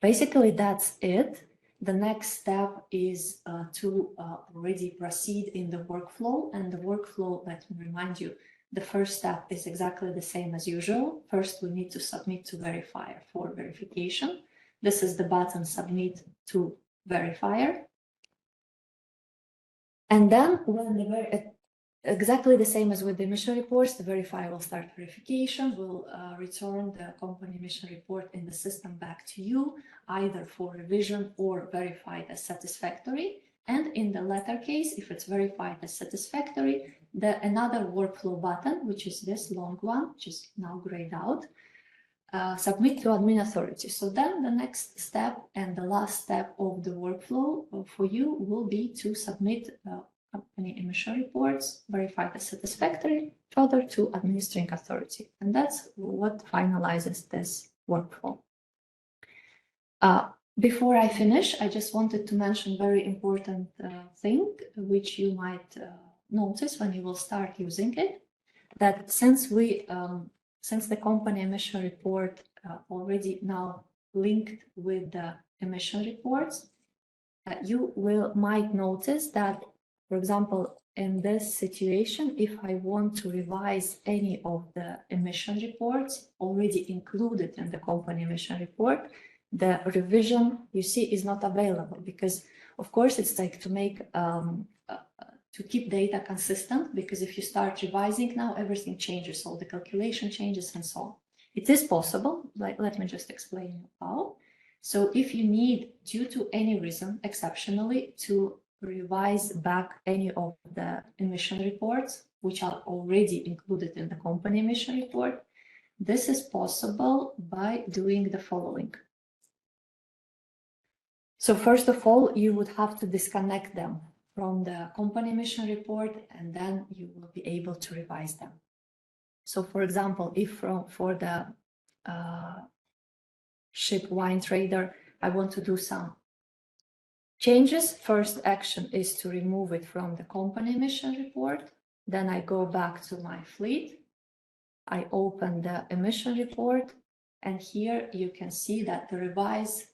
Basically, that's it. The next step is to already proceed in the workflow, and the workflow, let me remind you, the first step is exactly the same as usual. First, we need to submit to verifier for verification. This is the button Submit to Verifier. And then when exactly the same as with the emission reports, the verifier will start verification, will return the company emission report in the system back to you, either for revision or verified as satisfactory. And in the latter case, if it's verified as satisfactory, another workflow button, which is this long one, which is now grayed out, submit to admin authority. So then the next step and the last step of the workflow for you will be to submit company emission reports verified as satisfactory further to administering authority. And that's what finalizes this workflow. Before I finish, I just wanted to mention very important thing, which you might notice when you will start using it, that since the company emission report already now linked with the emission reports, you might notice that, for example, in this situation, if I want to revise any of the emission reports already included in the company emission report, the revision you see is not available, because of course it's like to make to keep data consistent, because if you start revising now, everything changes, all the calculation changes and so on. It is possible, let me just explain how. So if you need, due to any reason, exceptionally, to revise back any of the emission reports, which are already included in the company emission report, this is possible by doing the following. So first of all, you would have to disconnect them from the company emission report, and then you will be able to revise them. So for example, if for the ship wine trader, I want to do some changes, first action is to remove it from the company emission report. Then I go back to my fleet. I open the emission report, and here you can see that the revise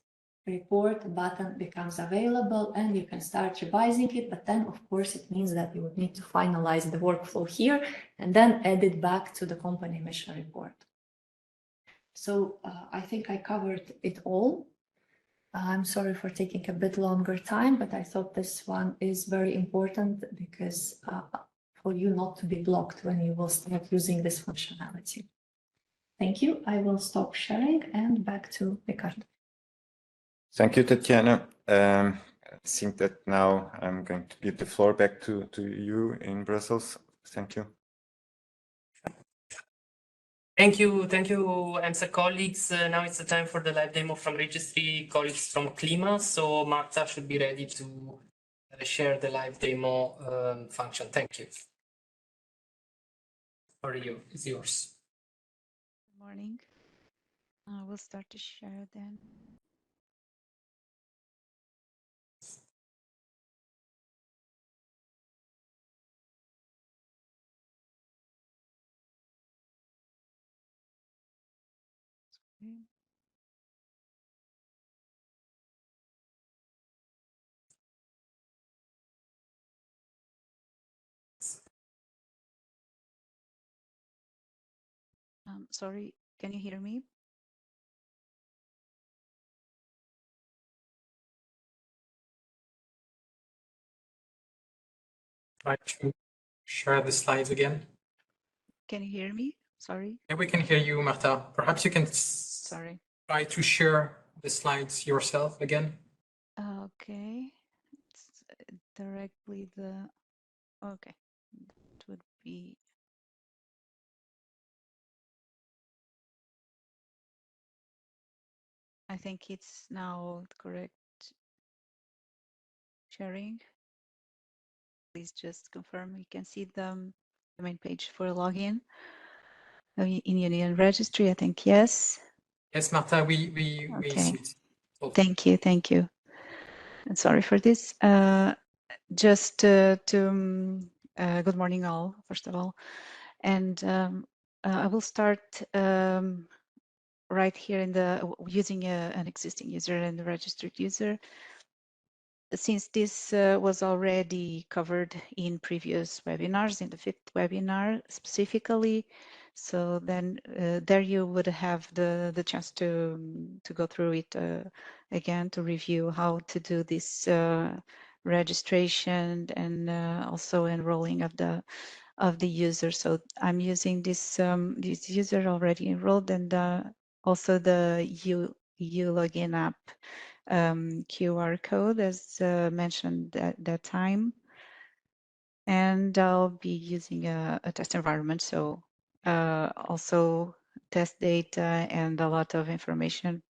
report button becomes available, and you can start revising it. But then, of course, it means that you would need to finalize the workflow here and then add it back to the company emission report. So I think I covered it all. I'm sorry for taking a bit longer time, but I thought this one is very important because for you not to be blocked when you will start using this functionality. Thank you. I will stop sharing and back to Ricardo. Thank you, Tatiana. I think that now I'm going to give the floor back to you in Brussels. Thank you. Thank you, EMSA colleagues. Now it's the time for the live demo from registry colleagues from CLIMA. So Marta should be ready to share the live demo function. Thank you. For you, it's yours. Good morning. We'll start to share then. Okay. Sorry, can you hear me? Try to share the slides again. Can you hear me? Sorry. Yeah, we can hear you, Marta. Perhaps you can Sorry. try to share the slides yourself again. Okay. It's directly the. Okay. It would be. I think it's now correct sharing. Please just confirm. You can see the main page for login in Union Registry. I think yes. Yes, Marta, we Okay. see it. Oh, Thank you. And sorry for this. Just good morning all, first of all. And I will start right here in the using an existing user and the registered user. Since this was already covered in previous webinars, in the 5th webinar specifically, so then there you would have the chance to go through it again, to review how to do this registration and also enrolling of the user. So I'm using this this user already enrolled, and also the EU login app QR code as mentioned at that time. And I'll be using a test environment, so also test data and a lot of information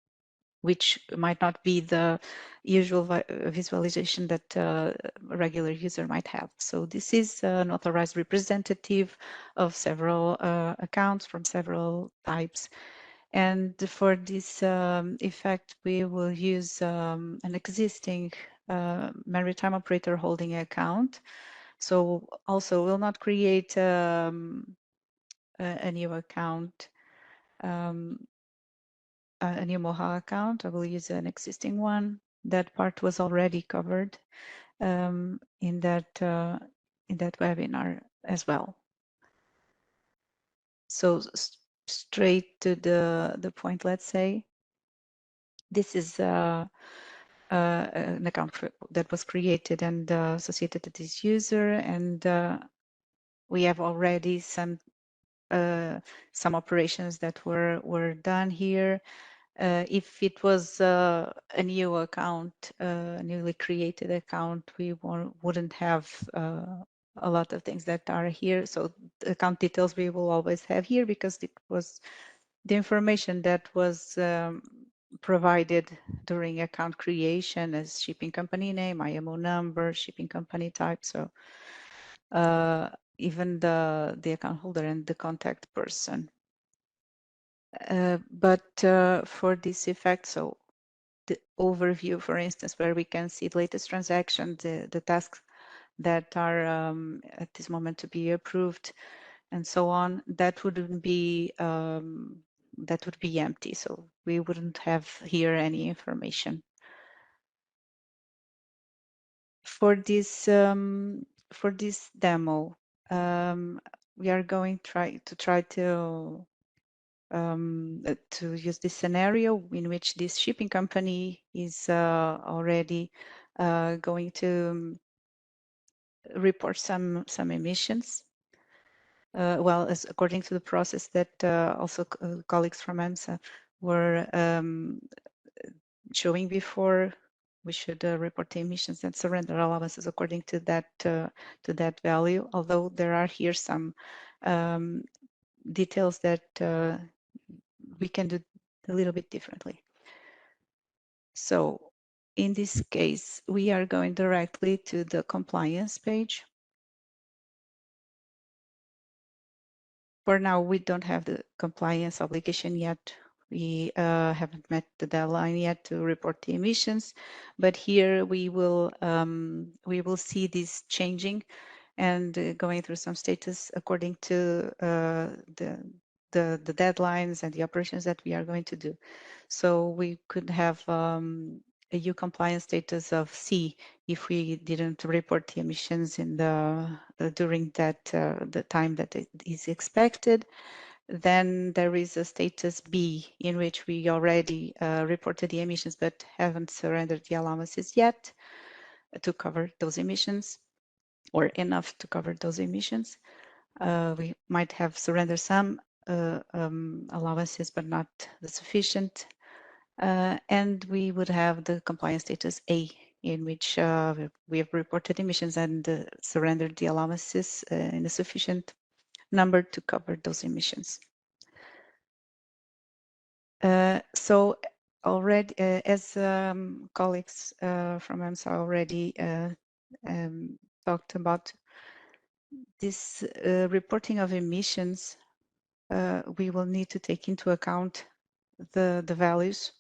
which might not be the usual visualization that a regular user might have. So this is an authorized representative of several accounts from several types. And for this effect, we will use an existing maritime operator holding account. So also we'll not create a new account, a new MOHA account. I will use an existing one. That part was already covered in that webinar as well. So straight to the point, let's say. This is an account that was created and associated to this user, and we have already some operations that were done here. If it was a new account, a newly created account, we wouldn't have a lot of things that are here. So the account details we will always have here because it was the information that was provided during account creation as shipping company name, IMO number, shipping company type. So even the account holder and the contact person. But for this effect, so the overview, for instance, where we can see the latest transaction, the tasks that are at this moment to be approved, and so on, that would be empty. So we wouldn't have here any information. For this demo, we are going to try to use this scenario in which this shipping company is already going to report some emissions. Well, as according to the process that also colleagues from EMSA were showing before, we should report the emissions and surrender allowances according to that value. Although there are here some details that we can do a little bit differently. So in this case, we are going directly to the compliance page. For now, we don't have the compliance obligation yet. We haven't met the deadline yet to report the emissions, but here we will see this changing and going through some status according to the deadlines and the operations that we are going to do. So we could have a EU compliance status of C if we didn't report the emissions in during that the time that it is expected. Then there is a status B in which we already reported the emissions but haven't surrendered the allowances yet to cover those emissions, or enough to cover those emissions. We might have surrendered some allowances, but not the sufficient. And we would have the compliance status A, in which we have reported emissions and surrendered the allowances in a sufficient number to cover those emissions. So already, as colleagues from EMSA already talked about, this reporting of emissions, we will need to take into account the values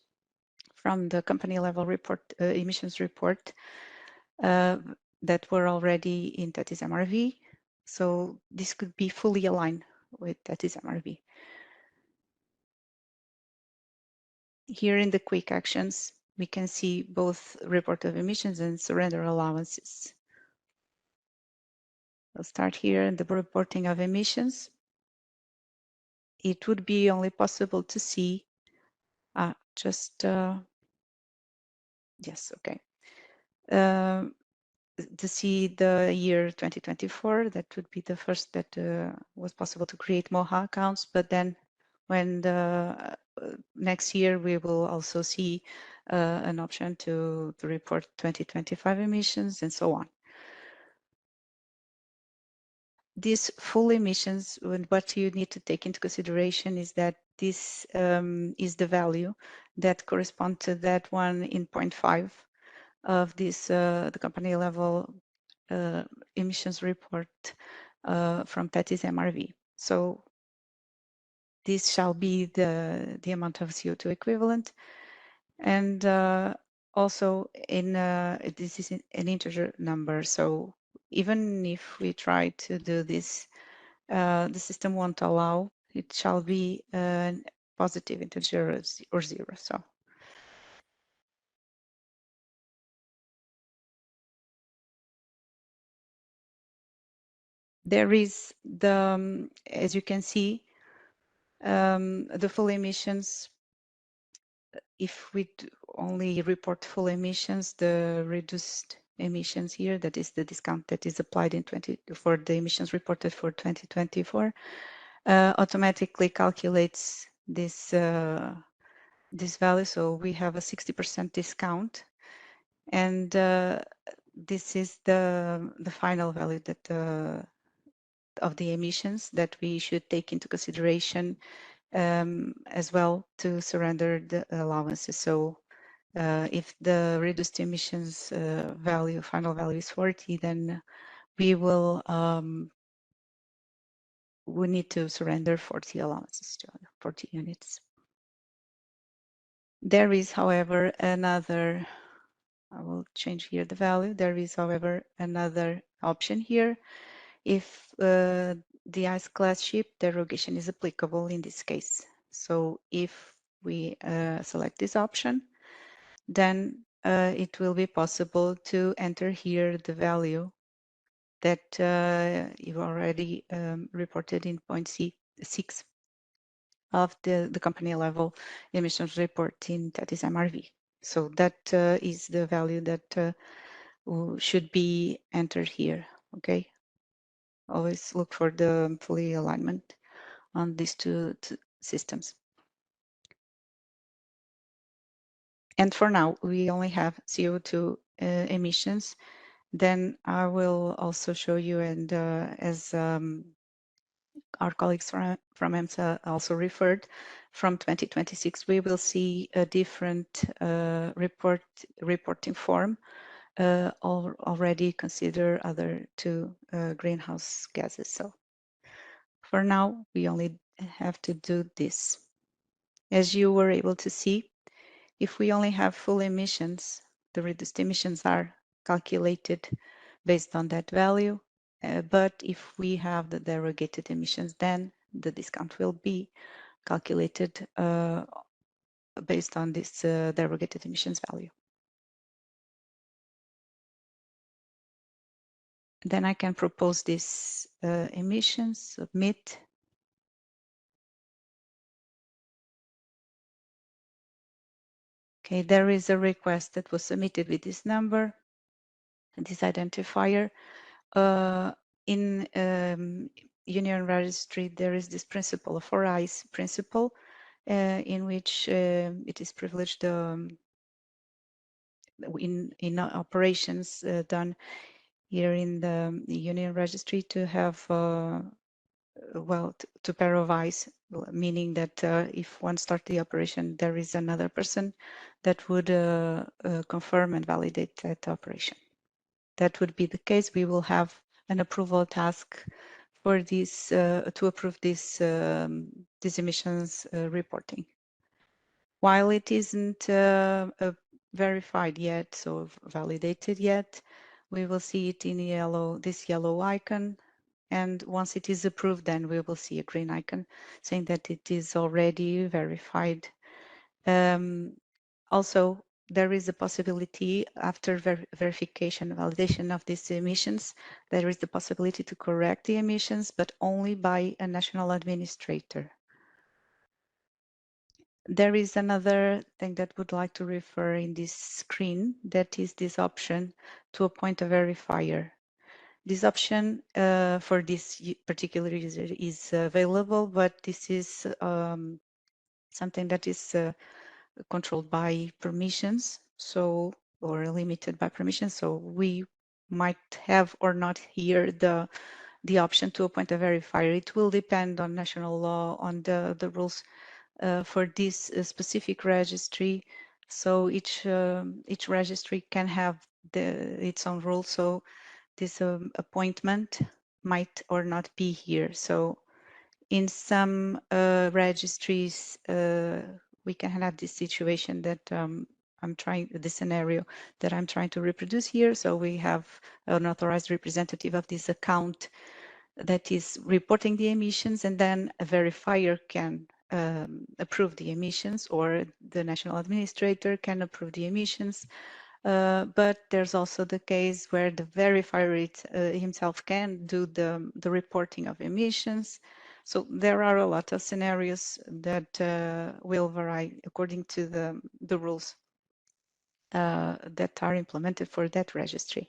from the company level report, emissions report that were already in THETIS-MRV. So this could be fully aligned with THETIS-MRV. Here in the quick actions, we can see both report of emissions and surrender allowances. I'll start here in the reporting of emissions. It would be only possible to see yes, okay. To see the year 2024, that would be the first that was possible to create MOHA accounts, but then when the next year we will also see an option to report 2025 emissions and so on. These full emissions, what you need to take into consideration is that this is the value that correspond to that one in 0.5 of this the company level emissions report from THETIS-MRV. So this shall be the amount of CO2 equivalent, and also in this is an integer number. So even if we try to do this, the system won't allow. It shall be a positive integer or zero. So. There is the, as you can see, the full emissions. If we only report full emissions, the reduced emissions here, that is the discount that is applied in for the emissions reported for 2024, automatically calculates this this value. So we have a 60% discount, and this is the final value that of the emissions that we should take into consideration as well to surrender the allowances. So if the reduced emissions final value is 40, then we will we need to surrender 40 allowances to 40 units. There is, however, another, I will change here the value. There is, however, another option here. If the ice class ship derogation is applicable in this case. So if we select this option, then it will be possible to enter here the value that you already reported in 0.6 of the company level emissions report in THETIS-MRV. So that is the value that should be entered here, okay? Always look for the fully alignment on these two systems. And for now, we only have CO2 emissions. Then I will also show you, and as our colleagues from EMSA also referred, from 2026, we will see a different reporting form. Already consider other two greenhouse gases. So for now, we only have to do this. As you were able to see, if we only have full emissions, the reduced emissions are calculated based on that value. But if we have the derogated emissions, then the discount will be calculated based on this derogated emissions value. Then I can propose this emissions, submit. Okay, there is a request that was submitted with this number, this identifier. In Union Registry, there is this principle of 4Is principle, in which it is privileged in operations done here in the Union Registry to have well, to pairwise, meaning that if one starts the operation, there is another person that would confirm and validate that operation. That would be the case. We will have an approval task for this to approve this emissions reporting. while it isn't verified yet, so validated yet, we will see it in yellow, this yellow icon. And once it is approved, then we will see a green icon saying that it is already verified. Also, there is a possibility after verification and validation of these emissions, there is the possibility to correct the emissions, but only by a national administrator. There is another thing that would like to refer in this screen, that is this option to appoint a verifier. This option for this particular user is available, but this is something that is controlled by permissions, so or limited by permissions. So we might have or not here the option to appoint a verifier. It will depend on national law, on the rules for this specific registry. So each registry can have its own rules. So this appointment might or not be here. So in some registries, we can have this situation that this scenario that I'm trying to reproduce here. So we have an authorized representative of this account that is reporting the emissions, and then a verifier can approve the emissions, or the national administrator can approve the emissions. But there's also the case where the verifier himself can do the reporting of emissions. So there are a lot of scenarios that will vary according to the rules that are implemented for that registry.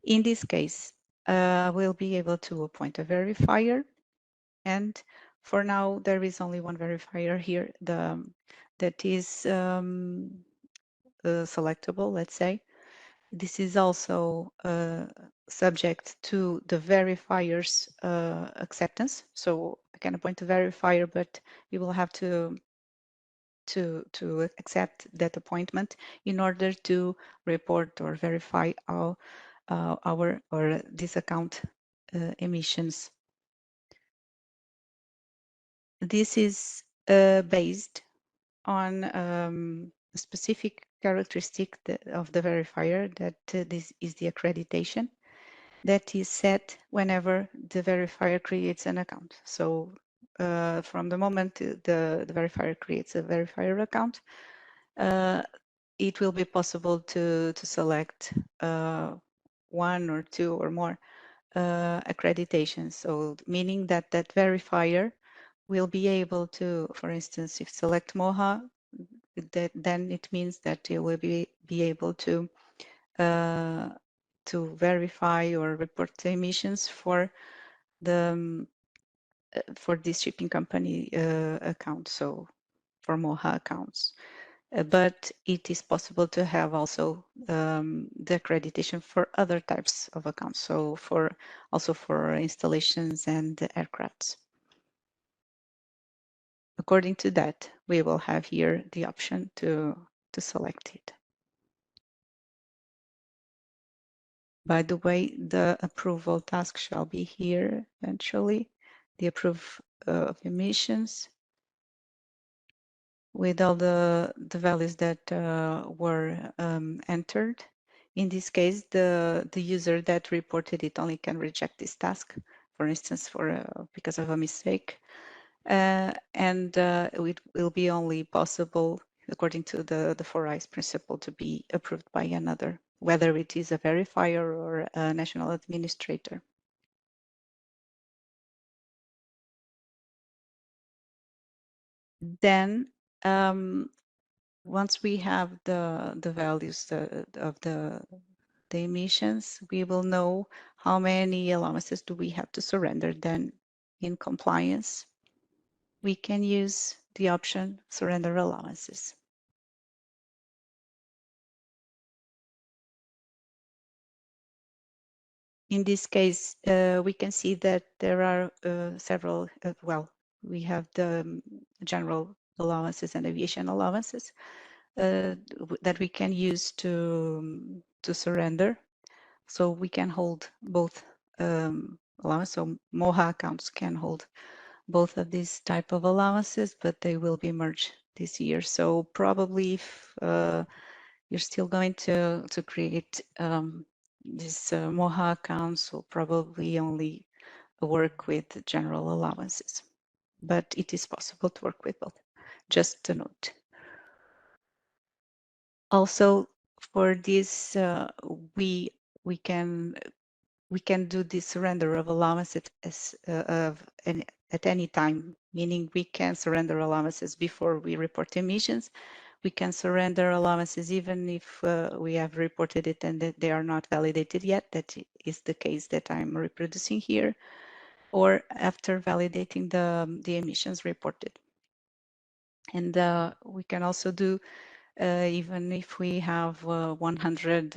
In this case, we'll be able to appoint a verifier, and for now there is only one verifier here that is selectable, let's say. This is also subject to the verifier's acceptance. So I can appoint a verifier, but you will have to accept that appointment in order to report or verify our or this account emissions. This is based on a specific characteristic of the verifier, that this is the accreditation that is set whenever the verifier creates an account. So from the moment the verifier creates a verifier account, it will be possible to select one or two or more accreditations. So meaning that that verifier will be able to, for instance, if select MOHA, then it means that it will be able to verify or report the emissions for this shipping company account, so for MOHA accounts. But it is possible to have also the accreditation for other types of accounts, so also for installations and aircrafts. According to that, we will have here the option to select it. By the way, the approval task shall be here eventually, the approve of emissions with all the values that were entered. In this case, the user that reported it only can reject this task, for instance, because of a mistake. And it will be only possible, according to the 4I's principle, to be approved by another, whether it is a verifier or a national administrator. Then, once we have the values of the emissions, we will know how many allowances do we have to surrender. Then, in compliance, we can use the option surrender allowances. In this case, we can see that there are several, well, we have the general allowances and aviation allowances that we can use to surrender. So we can hold both allowance. So MOHA accounts can hold both of these type of allowances, but they will be merged this year. So probably if you're still going to create this MOHA accounts, will probably only work with general allowances, but it is possible to work with both. Just a note. Also, for this, we can do the surrender of allowances at any time, meaning we can surrender allowances before we report emissions. We can surrender allowances even if we have reported it and that they are not validated yet. That is the case that I'm reproducing here, or after validating the emissions reported. And we can also do, even if we have 100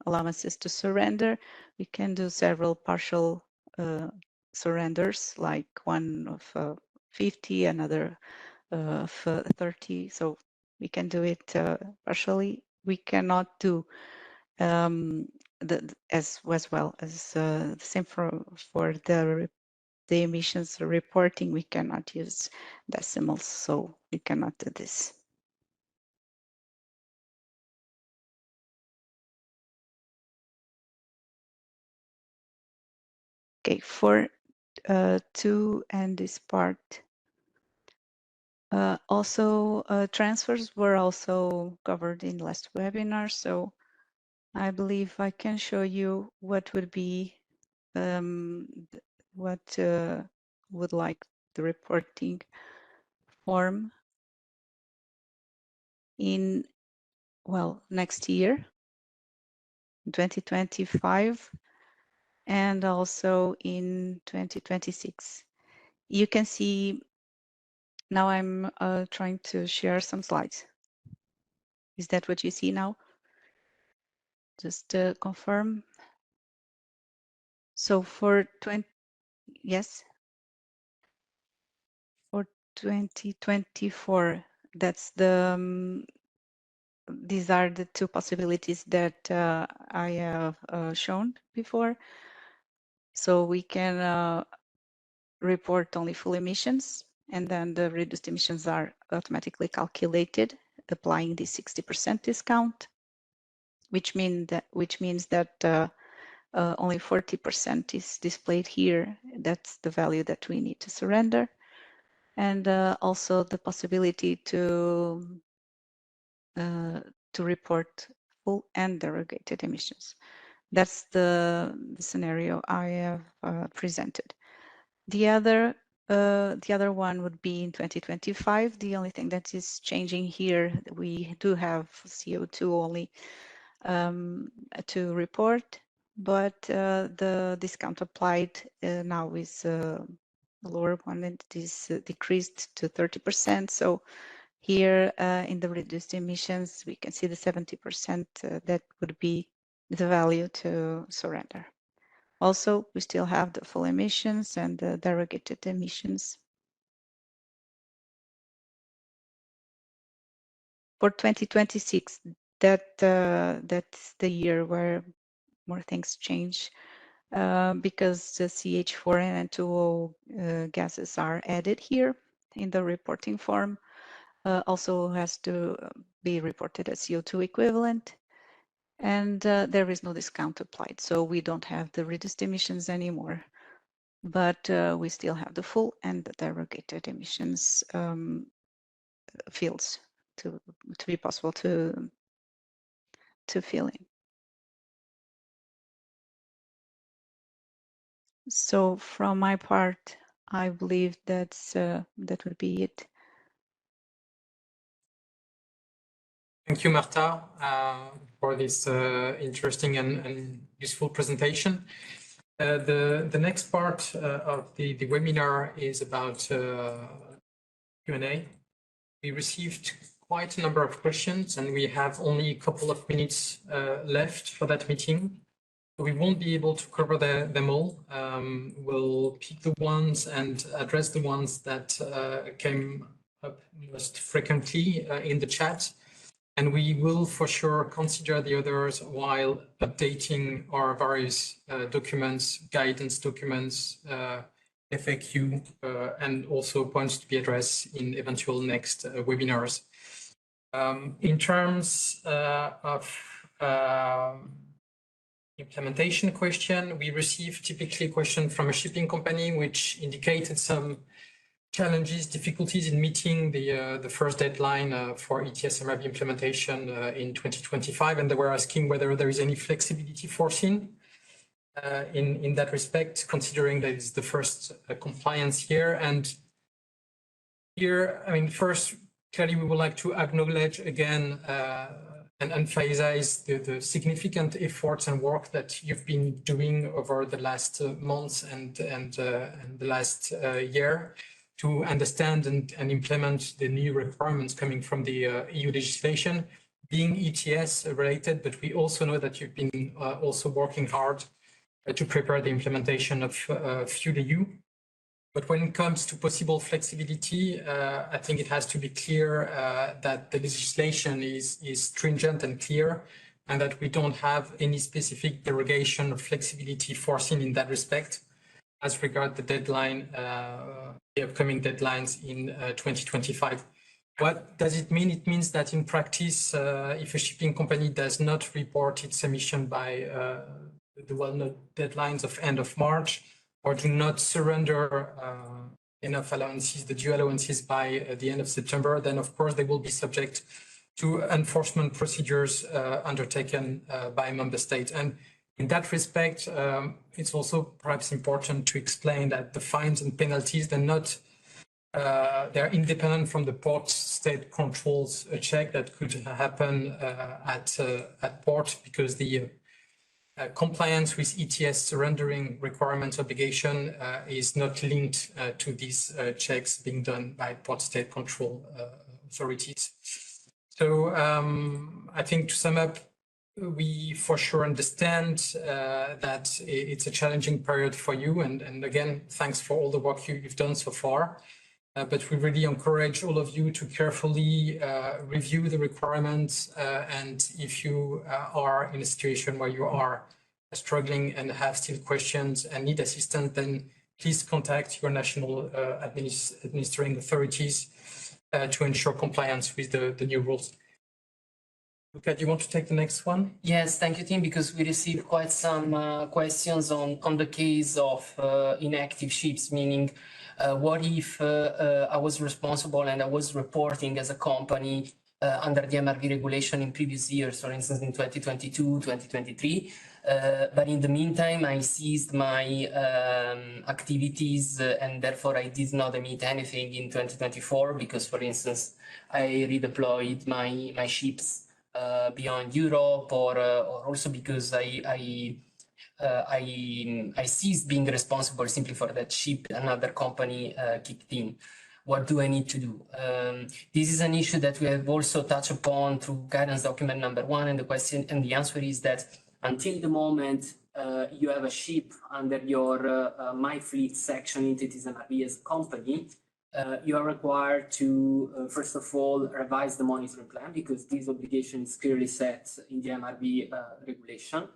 allowances to surrender, we can do several partial surrenders, like one of 50, another of 30. So we can do it partially. We cannot do as well as the same for the emissions reporting. We cannot use decimals, so we cannot do this. Okay, for to end this part, also transfers were also covered in last webinar, so I believe I can show you what would be what would like the reporting form in, well, next year, 2025, and also in 2026. You can see now I'm trying to share some slides. Is that what you see now? Just to confirm. So for 20, yes, for 2024, that's the these are the two possibilities that I have shown before. So we can report only full emissions, and then the reduced emissions are automatically calculated, applying the 60% discount, which means that only 40% is displayed here. That's the value that we need to surrender. And also the possibility to report full and derogated emissions. That's the scenario I have presented. The other one would be in 2025. The only thing that is changing here, we do have CO2 only to report, but the discount applied now is a lower one, and it is decreased to 30%. So here in the reduced emissions, we can see the 70% that would be the value to surrender. Also, we still have the full emissions and the derogated emissions. For 2026, that's the year where more things change because the CH4 and N2O gases are added here in the reporting form. Also has to be reported as CO2 equivalent, and there is no discount applied. So we don't have the reduced emissions anymore, but we still have the full and the derogated emissions fields to be possible to fill in. So from my part, I believe that would be it. Thank you, Marta, for this interesting and useful presentation. The next part of the webinar is about Q&A. We received quite a number of questions, and we have only a couple of minutes left for that meeting. We won't be able to cover them all. We'll pick the ones and address the ones that came up most frequently in the chat. And we will for sure consider the others while updating our various documents, guidance documents, FAQ and also points to be addressed in eventual next webinars. In terms of implementation question, we received typically a question from a shipping company which indicated some challenges, difficulties in meeting the first deadline for ETS-MRV implementation in 2025, and they were asking whether there is any flexibility foreseen in that respect, considering that it's the first compliance year. And here, I mean, first, clearly, we would like to acknowledge again and emphasize the significant efforts and work that you've been doing over the last months and the last year to understand and implement the new requirements coming from the EU legislation, being ETS related, but we also know that you've been also working hard to prepare the implementation of Fuel EU. But when it comes to possible flexibility, I think it has to be clear that the legislation is stringent and clear, and that we don't have any specific derogation or flexibility foreseen in that respect as regard the deadline, the upcoming deadlines in 2025. What does it mean? It means that in practice, if a shipping company does not report its emission by the well-known deadlines of end of March, or do not surrender enough allowances, the due allowances by the end of September, then of course they will be subject to enforcement procedures undertaken by member states. And in that respect, it's also perhaps important to explain that the fines and penalties, they're independent from the port state controls check that could happen at port, because the compliance with ETS surrendering requirements obligation is not linked to these checks being done by port state control authorities. So I think to sum up, we for sure understand that it's a challenging period for you. And again, thanks for all the work you've done so far. But we really encourage all of you to carefully review the requirements. And if you are in a situation where you are struggling and have still questions and need assistance, then please contact your national administering authorities to ensure compliance with the new rules. Luca, do you want to take the next one? Yes, thank you, Tim, because we received quite some questions on the case of inactive ships, meaning what if I was responsible and I was reporting as a company under the MRV regulation in previous years, for instance, in 2022, 2023, but in the meantime, I ceased my activities and therefore I did not emit anything in 2024 because, for instance, I redeployed my ships beyond Europe, or also because I ceased being responsible simply for that ship another company kicked in. What do I need to do? This is an issue that we have also touched upon through guidance document number 1, and the answer is that until the moment you have a ship under your My Fleet section in THETIS-MRV as a company, you are required to, first of all, revise the monitoring plan, because this obligation is clearly set in the MRV regulation.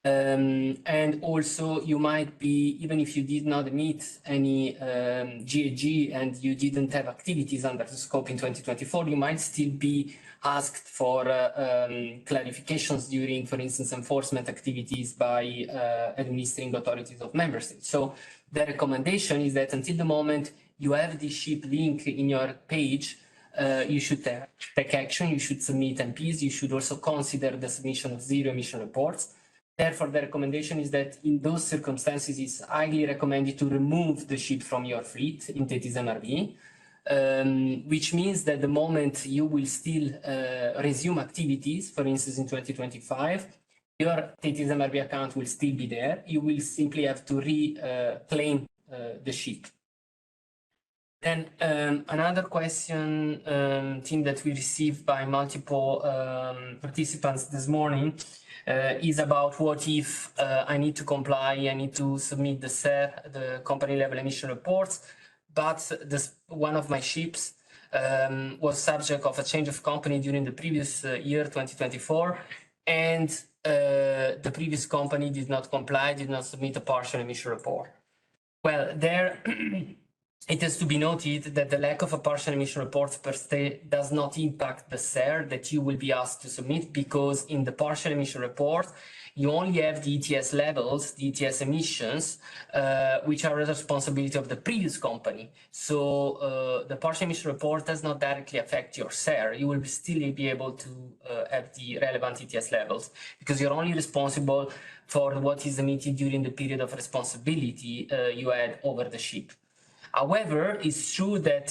And also you might be, even if you did not emit any GHG and you didn't have activities under the scope in 2024, you might still be asked for clarifications during, for instance, enforcement activities by administering authorities of member states. So the recommendation is that until the moment you have the ship link in your page, you should take action, you should submit MPs, you should also consider the submission of zero emission reports. Therefore, the recommendation is that in those circumstances, it's highly recommended to remove the ship from your fleet in THETIS-MRV, which means that the moment you will still resume activities, for instance, in 2025, your THETIS-MRV account will still be there. You will simply have to reclaim the ship. Then another question, Tim, that we received by multiple participants this morning is about what if I need to comply, I need to submit the SER, the company level emission reports, but one of my ships was subject of a change of company during the previous year, 2024, and the previous company did not comply, did not submit a partial emission report. Well, there it is to be noted that the lack of a partial emission report per se does not impact the SER that you will be asked to submit, because in the partial emission report, you only have the ETS levels, the ETS emissions, which are the responsibility of the previous company. So the partial emission report does not directly affect your SER. You will still be able to have the relevant ETS levels, because you're only responsible for what is emitted during the period of responsibility you had over the ship. However, it's true that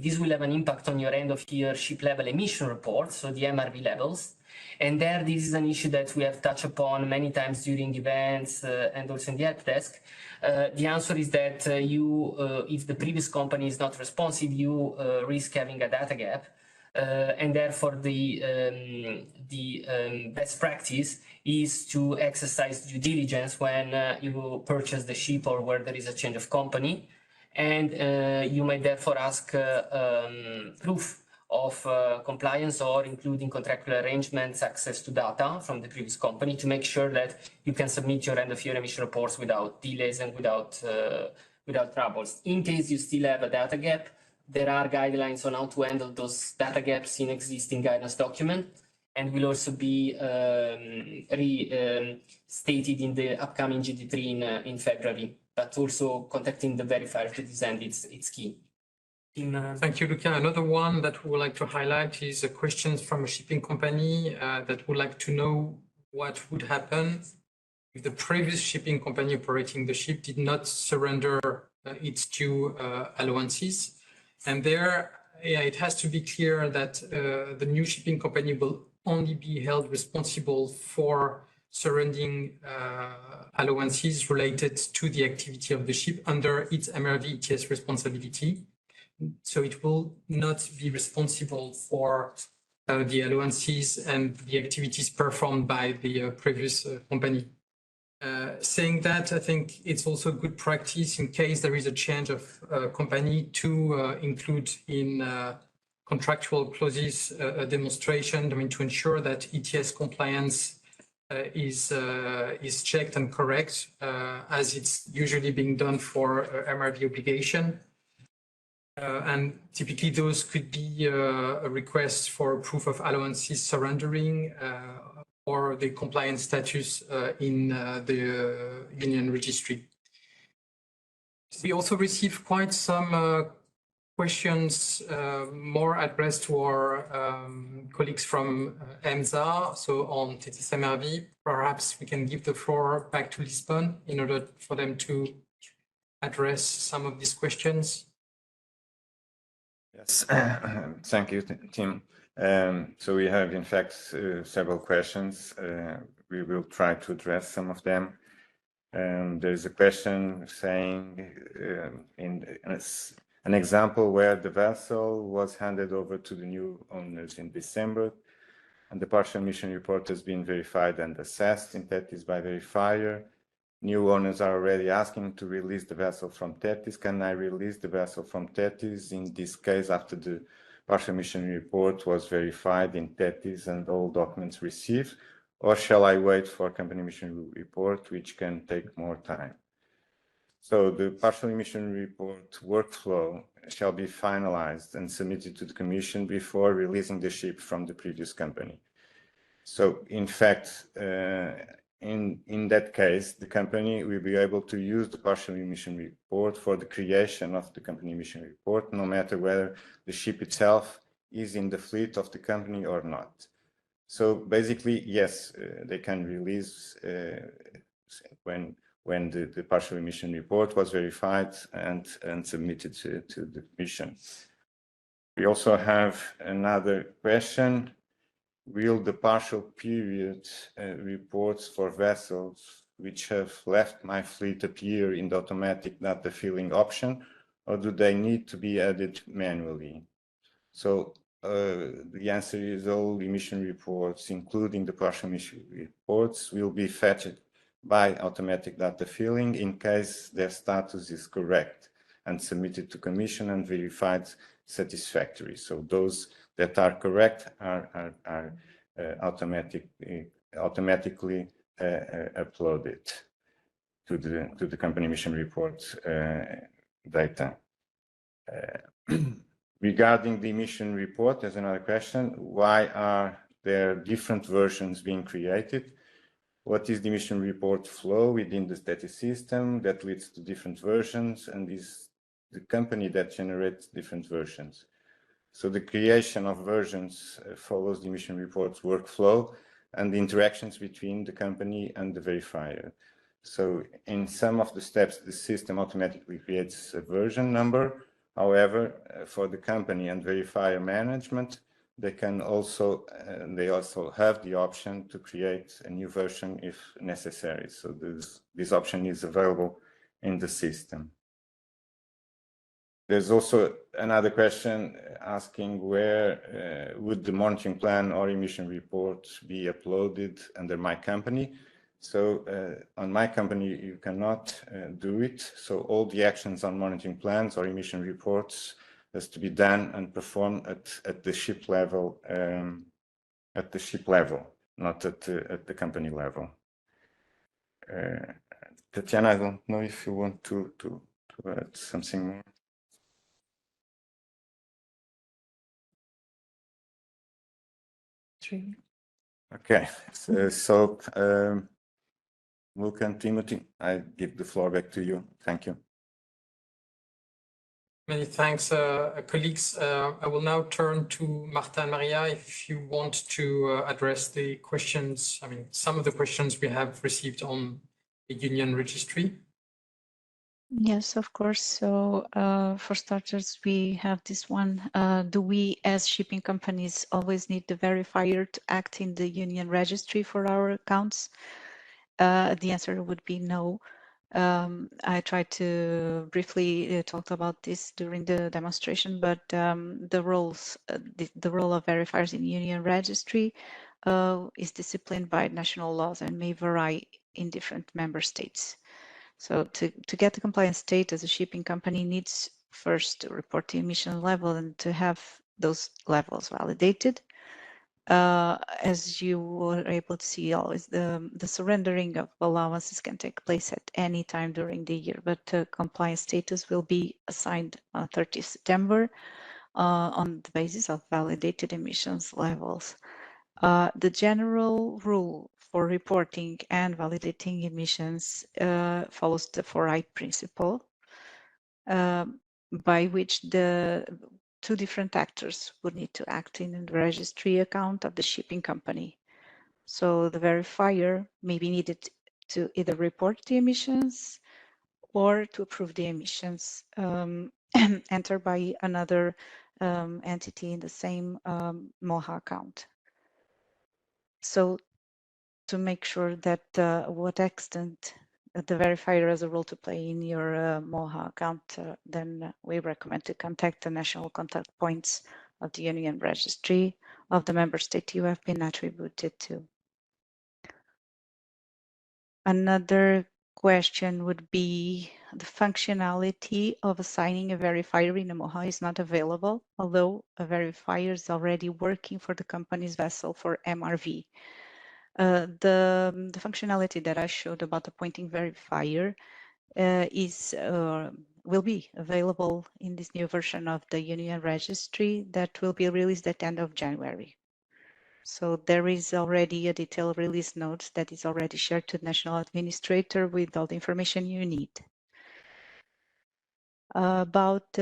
this will have an impact on your end of year ship level emission report, so the MRV levels. And there, this is an issue that we have touched upon many times during events and also in the help desk. The answer is that if the previous company is not responsive, you risk having a data gap. And therefore, the best practice is to exercise due diligence when you purchase the ship or where there is a change of company. And you may therefore ask proof of compliance, or including contractual arrangements, access to data from the previous company, to make sure that you can submit your end of year emission reports without delays and without troubles. In case you still have a data gap, there are guidelines on how to handle those data gaps in existing guidance document, and will also be stated in the upcoming GD3 in February. But also contacting the verifier to this end, it's key. Thank you, Luca. Another one that we would like to highlight is a question from a shipping company that would like to know what would happen if the previous shipping company operating the ship did not surrender its due allowances. And there, it has to be clear that the new shipping company will only be held responsible for surrendering allowances related to the activity of the ship under its MRV ETS responsibility. So it will not be responsible for the allowances and the activities performed by the previous company. Saying that, I think it's also good practice in case there is a change of company to include in contractual clauses a demonstration, to ensure that ETS compliance is checked and correct, as it's usually being done for MRV obligation. And typically those could be a request for proof of allowances surrendering or the compliance status in the Union Registry. We also received quite some questions more addressed to our colleagues from EMSA, so on THETIS-MRV. Perhaps we can give the floor back to Lisbon in order for them to address some of these questions. Yes, thank you, Tim. So we have, in fact, several questions. We will try to address some of them. There's a question saying, an example where the vessel was handed over to the new owners in December, and the partial emission report has been verified and assessed in THETIS by verifier. New owners are already asking to release the vessel from THETIS. Can I release the vessel from THETIS in this case after the partial emission report was verified in THETIS and all documents received? Or shall I wait for company emission report, which can take more time? So the partial emission report workflow shall be finalized and submitted to the Commission before releasing the ship from the previous company. So in fact, in that case, the company will be able to use the partial emission report for the creation of the company emission report, no matter whether the ship itself is in the fleet of the company or not. So basically, yes, they can release when the partial emission report was verified and submitted to the Commission. We also have another question. Will the partial period reports for vessels which have left my fleet appear in the automatic data filling option, or do they need to be added manually? So the answer is all emission reports, including the partial emission reports, will be fetched by automatic data filling in case their status is correct and submitted to Commission and verified satisfactory. So those that are correct are automatically uploaded. to the company emission report data. Regarding the emission report, there's another question. Why are there different versions being created? What is the emission report flow within the THETIS system that leads to different versions, and is the company that generates different versions? So the creation of versions follows the emission report's workflow and the interactions between the company and the verifier. So in some of the steps, the system automatically creates a version number. However, for the company and verifier management, they also have the option to create a new version if necessary. So this option is available in the system. There's also another question asking where would the monitoring plan or emission report be uploaded under my company. So on my company, you cannot do it. So all the actions on monitoring plans or emission reports has to be done and performed at the ship level, not at the company level. Tatiana, I don't know if you want to add something more. Okay, so welcome, Timothy. I give the floor back to you. Thank you. Many thanks, colleagues. I will now turn to Marta and Maria if you want to address the questions. I mean, some of the questions we have received on the Union Registry. Yes, of course. So for starters, we have this one. Do we as shipping companies always need the verifier to act in the Union Registry for our accounts? The answer would be no. I tried to briefly talk about this during the demonstration, but the role of verifiers in Union Registry is disciplined by national laws and may vary in different member states. So to get the compliance status, a shipping company needs first to report the emission level and to have those levels validated. As you were able to see, always the surrendering of allowances can take place at any time during the year, but compliance status will be assigned on 30 September on the basis of validated emissions levels. The general rule for reporting and validating emissions follows the 4I principle, by which the two different actors would need to act in the registry account of the shipping company. So the verifier may be needed to either report the emissions or to approve the emissions entered by another entity in the same MOHA account. So to make sure that what extent the verifier has a role to play in your MOHA account, then we recommend to contact the national contact points of the Union Registry of the member state you have been attributed to. Another question would be the functionality of assigning a verifier in a MOHA is not available, although a verifier is already working for the company's vessel for MRV. The functionality that I showed about appointing verifier will be available in this new version of the Union Registry that will be released at the end of January. So there is already a detailed release note that is already shared to the National Administrator with all the information you need. About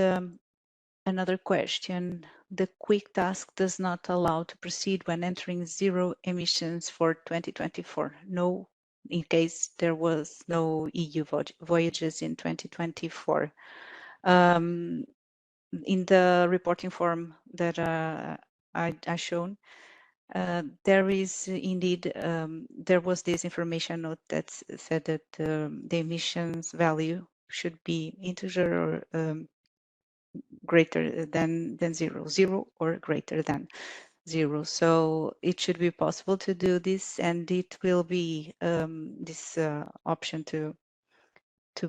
another question, the quick task does not allow to proceed when entering zero emissions for 2024. No, in case there was no EU voyages in 2024. In the reporting form that I shown, there is indeed, there was this information note that said that the emissions value should be integer or greater than zero or greater than 0. So it should be possible to do this, and it will be this option to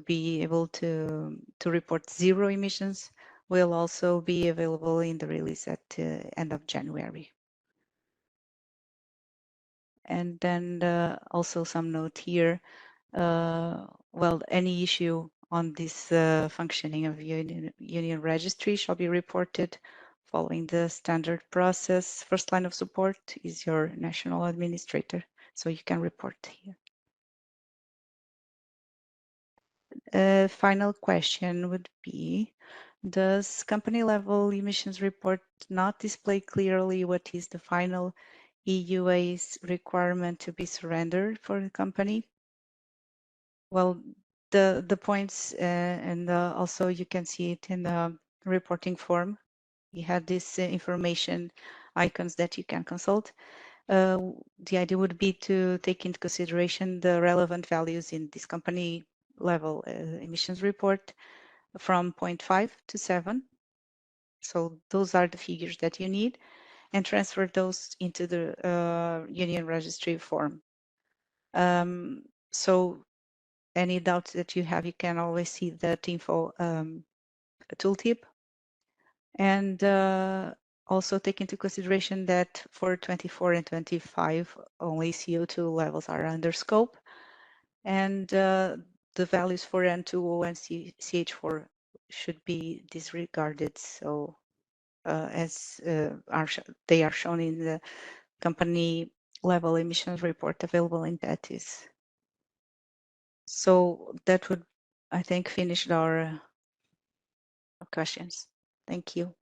be able to report 0 emissions will also be available in the release at the end of January. And then also some note here well, any issue on this functioning of Union Registry shall be reported following the standard process. First line of support is your national administrator, so you can report here. Final question would be, does company level emissions report not display clearly what is the final EUA's requirement to be surrendered for the company? Well, the points and also you can see it in the reporting form. We had this information icons that you can consult. The idea would be to take into consideration the relevant values in this company level emissions report from 0.5 to 7. So those are the figures that you need, and transfer those into the Union Registry form. So any doubts that you have, you can always see that info tooltip. And also take into consideration that for 24 and 25, only CO2 levels are under scope. And the values for N2O and CH4 should be disregarded. So as they are shown in the company level emissions report available in THETIS. So that would, I think, finish our questions. Thank you.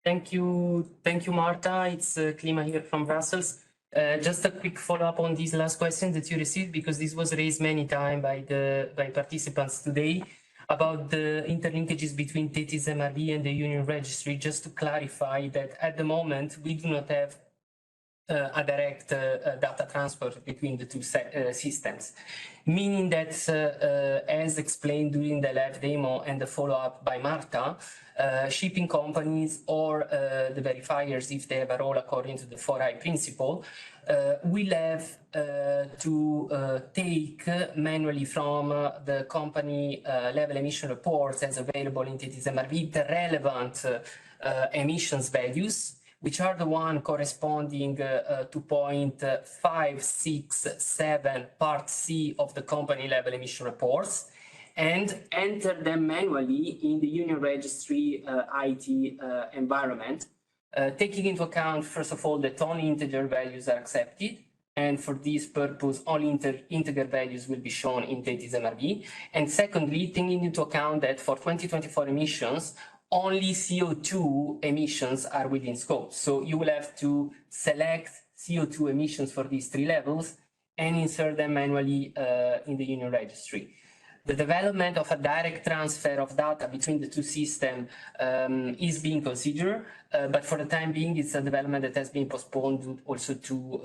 Thank you, Marta. It's CLIMA here from Brussels. Just a quick follow-up on these last questions that you received, because this was raised many times by participants today about the interlinkages between THETIS-MRV and the Union Registry. Just to clarify that at the moment we do not have a direct data transfer between the two systems, meaning that as explained during the live demo and the follow-up by Marta, shipping companies or the verifiers, if they have a role according to the 4I principle, will have to take manually from the company level emission reports as available in THETIS-MRV the relevant emissions values, which are the one corresponding to 0.567 part C of the company level emission reports, and enter them manually in the Union Registry IT environment, taking into account, first of all, that only integer values are accepted. And for this purpose, all integer values will be shown in THETIS-MRV. And secondly, taking into account that for 2024 emissions, only CO2 emissions are within scope. So you will have to select CO2 emissions for these three levels and insert them manually in the Union Registry. The development of a direct transfer of data between the two systems is being considered, but for the time being, it's a development that has been postponed also to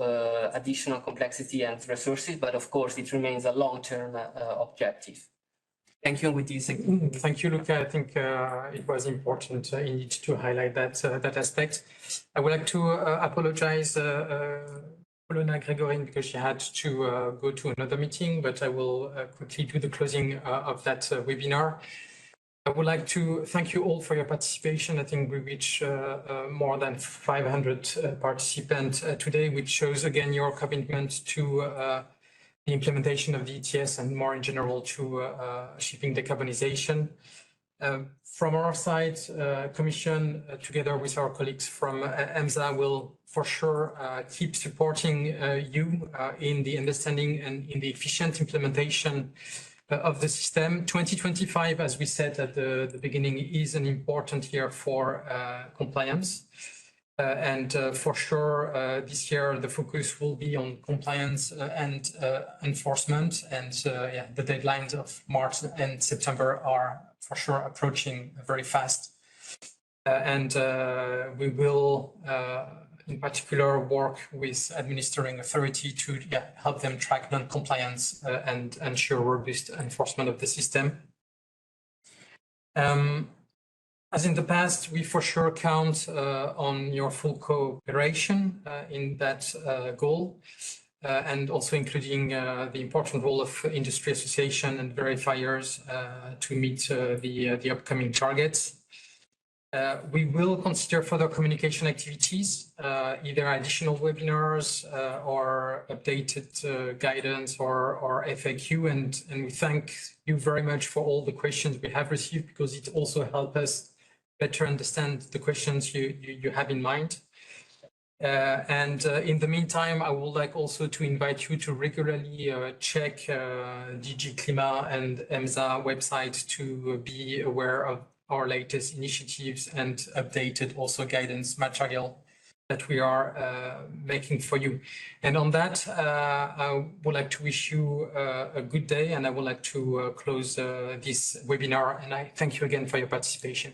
additional complexity and resources, but of course, it remains a long-term objective. Thank you. With this, thank you, Luca. I think it was important indeed to highlight that aspect. I would like to apologize Polona Gregorin because she had to go to another meeting, but I will quickly do the closing of that webinar. I would like to thank you all for your participation. I think we reached more than 500 participants today, which shows again your commitment to the implementation of the ETS and more in general to shipping decarbonization. From our side, Commission, together with our colleagues from EMSA, will for sure keep supporting you in the understanding and in the efficient implementation of the system. 2025, as we said at the beginning, is an important year for compliance. And for sure, this year, the focus will be on compliance and enforcement. And yeah, the deadlines of March and September are for sure approaching very fast. And we will, in particular, work with administering authority to help them track non-compliance and ensure robust enforcement of the system. As in the past, we for sure count on your full cooperation in that goal, and also including the important role of industry association and verifiers to meet the upcoming targets. We will consider further communication activities, either additional webinars or updated guidance or FAQ. And we thank you very much for all the questions we have received, because it also helps us better understand the questions you have in mind. In the meantime, I would like also to invite you to regularly check DG CLIMA and EMSA website to be aware of our latest initiatives and updated also guidance material that we are making for you. And on that, I would like to wish you a good day, and I would like to close this webinar, and I thank you again for your participation.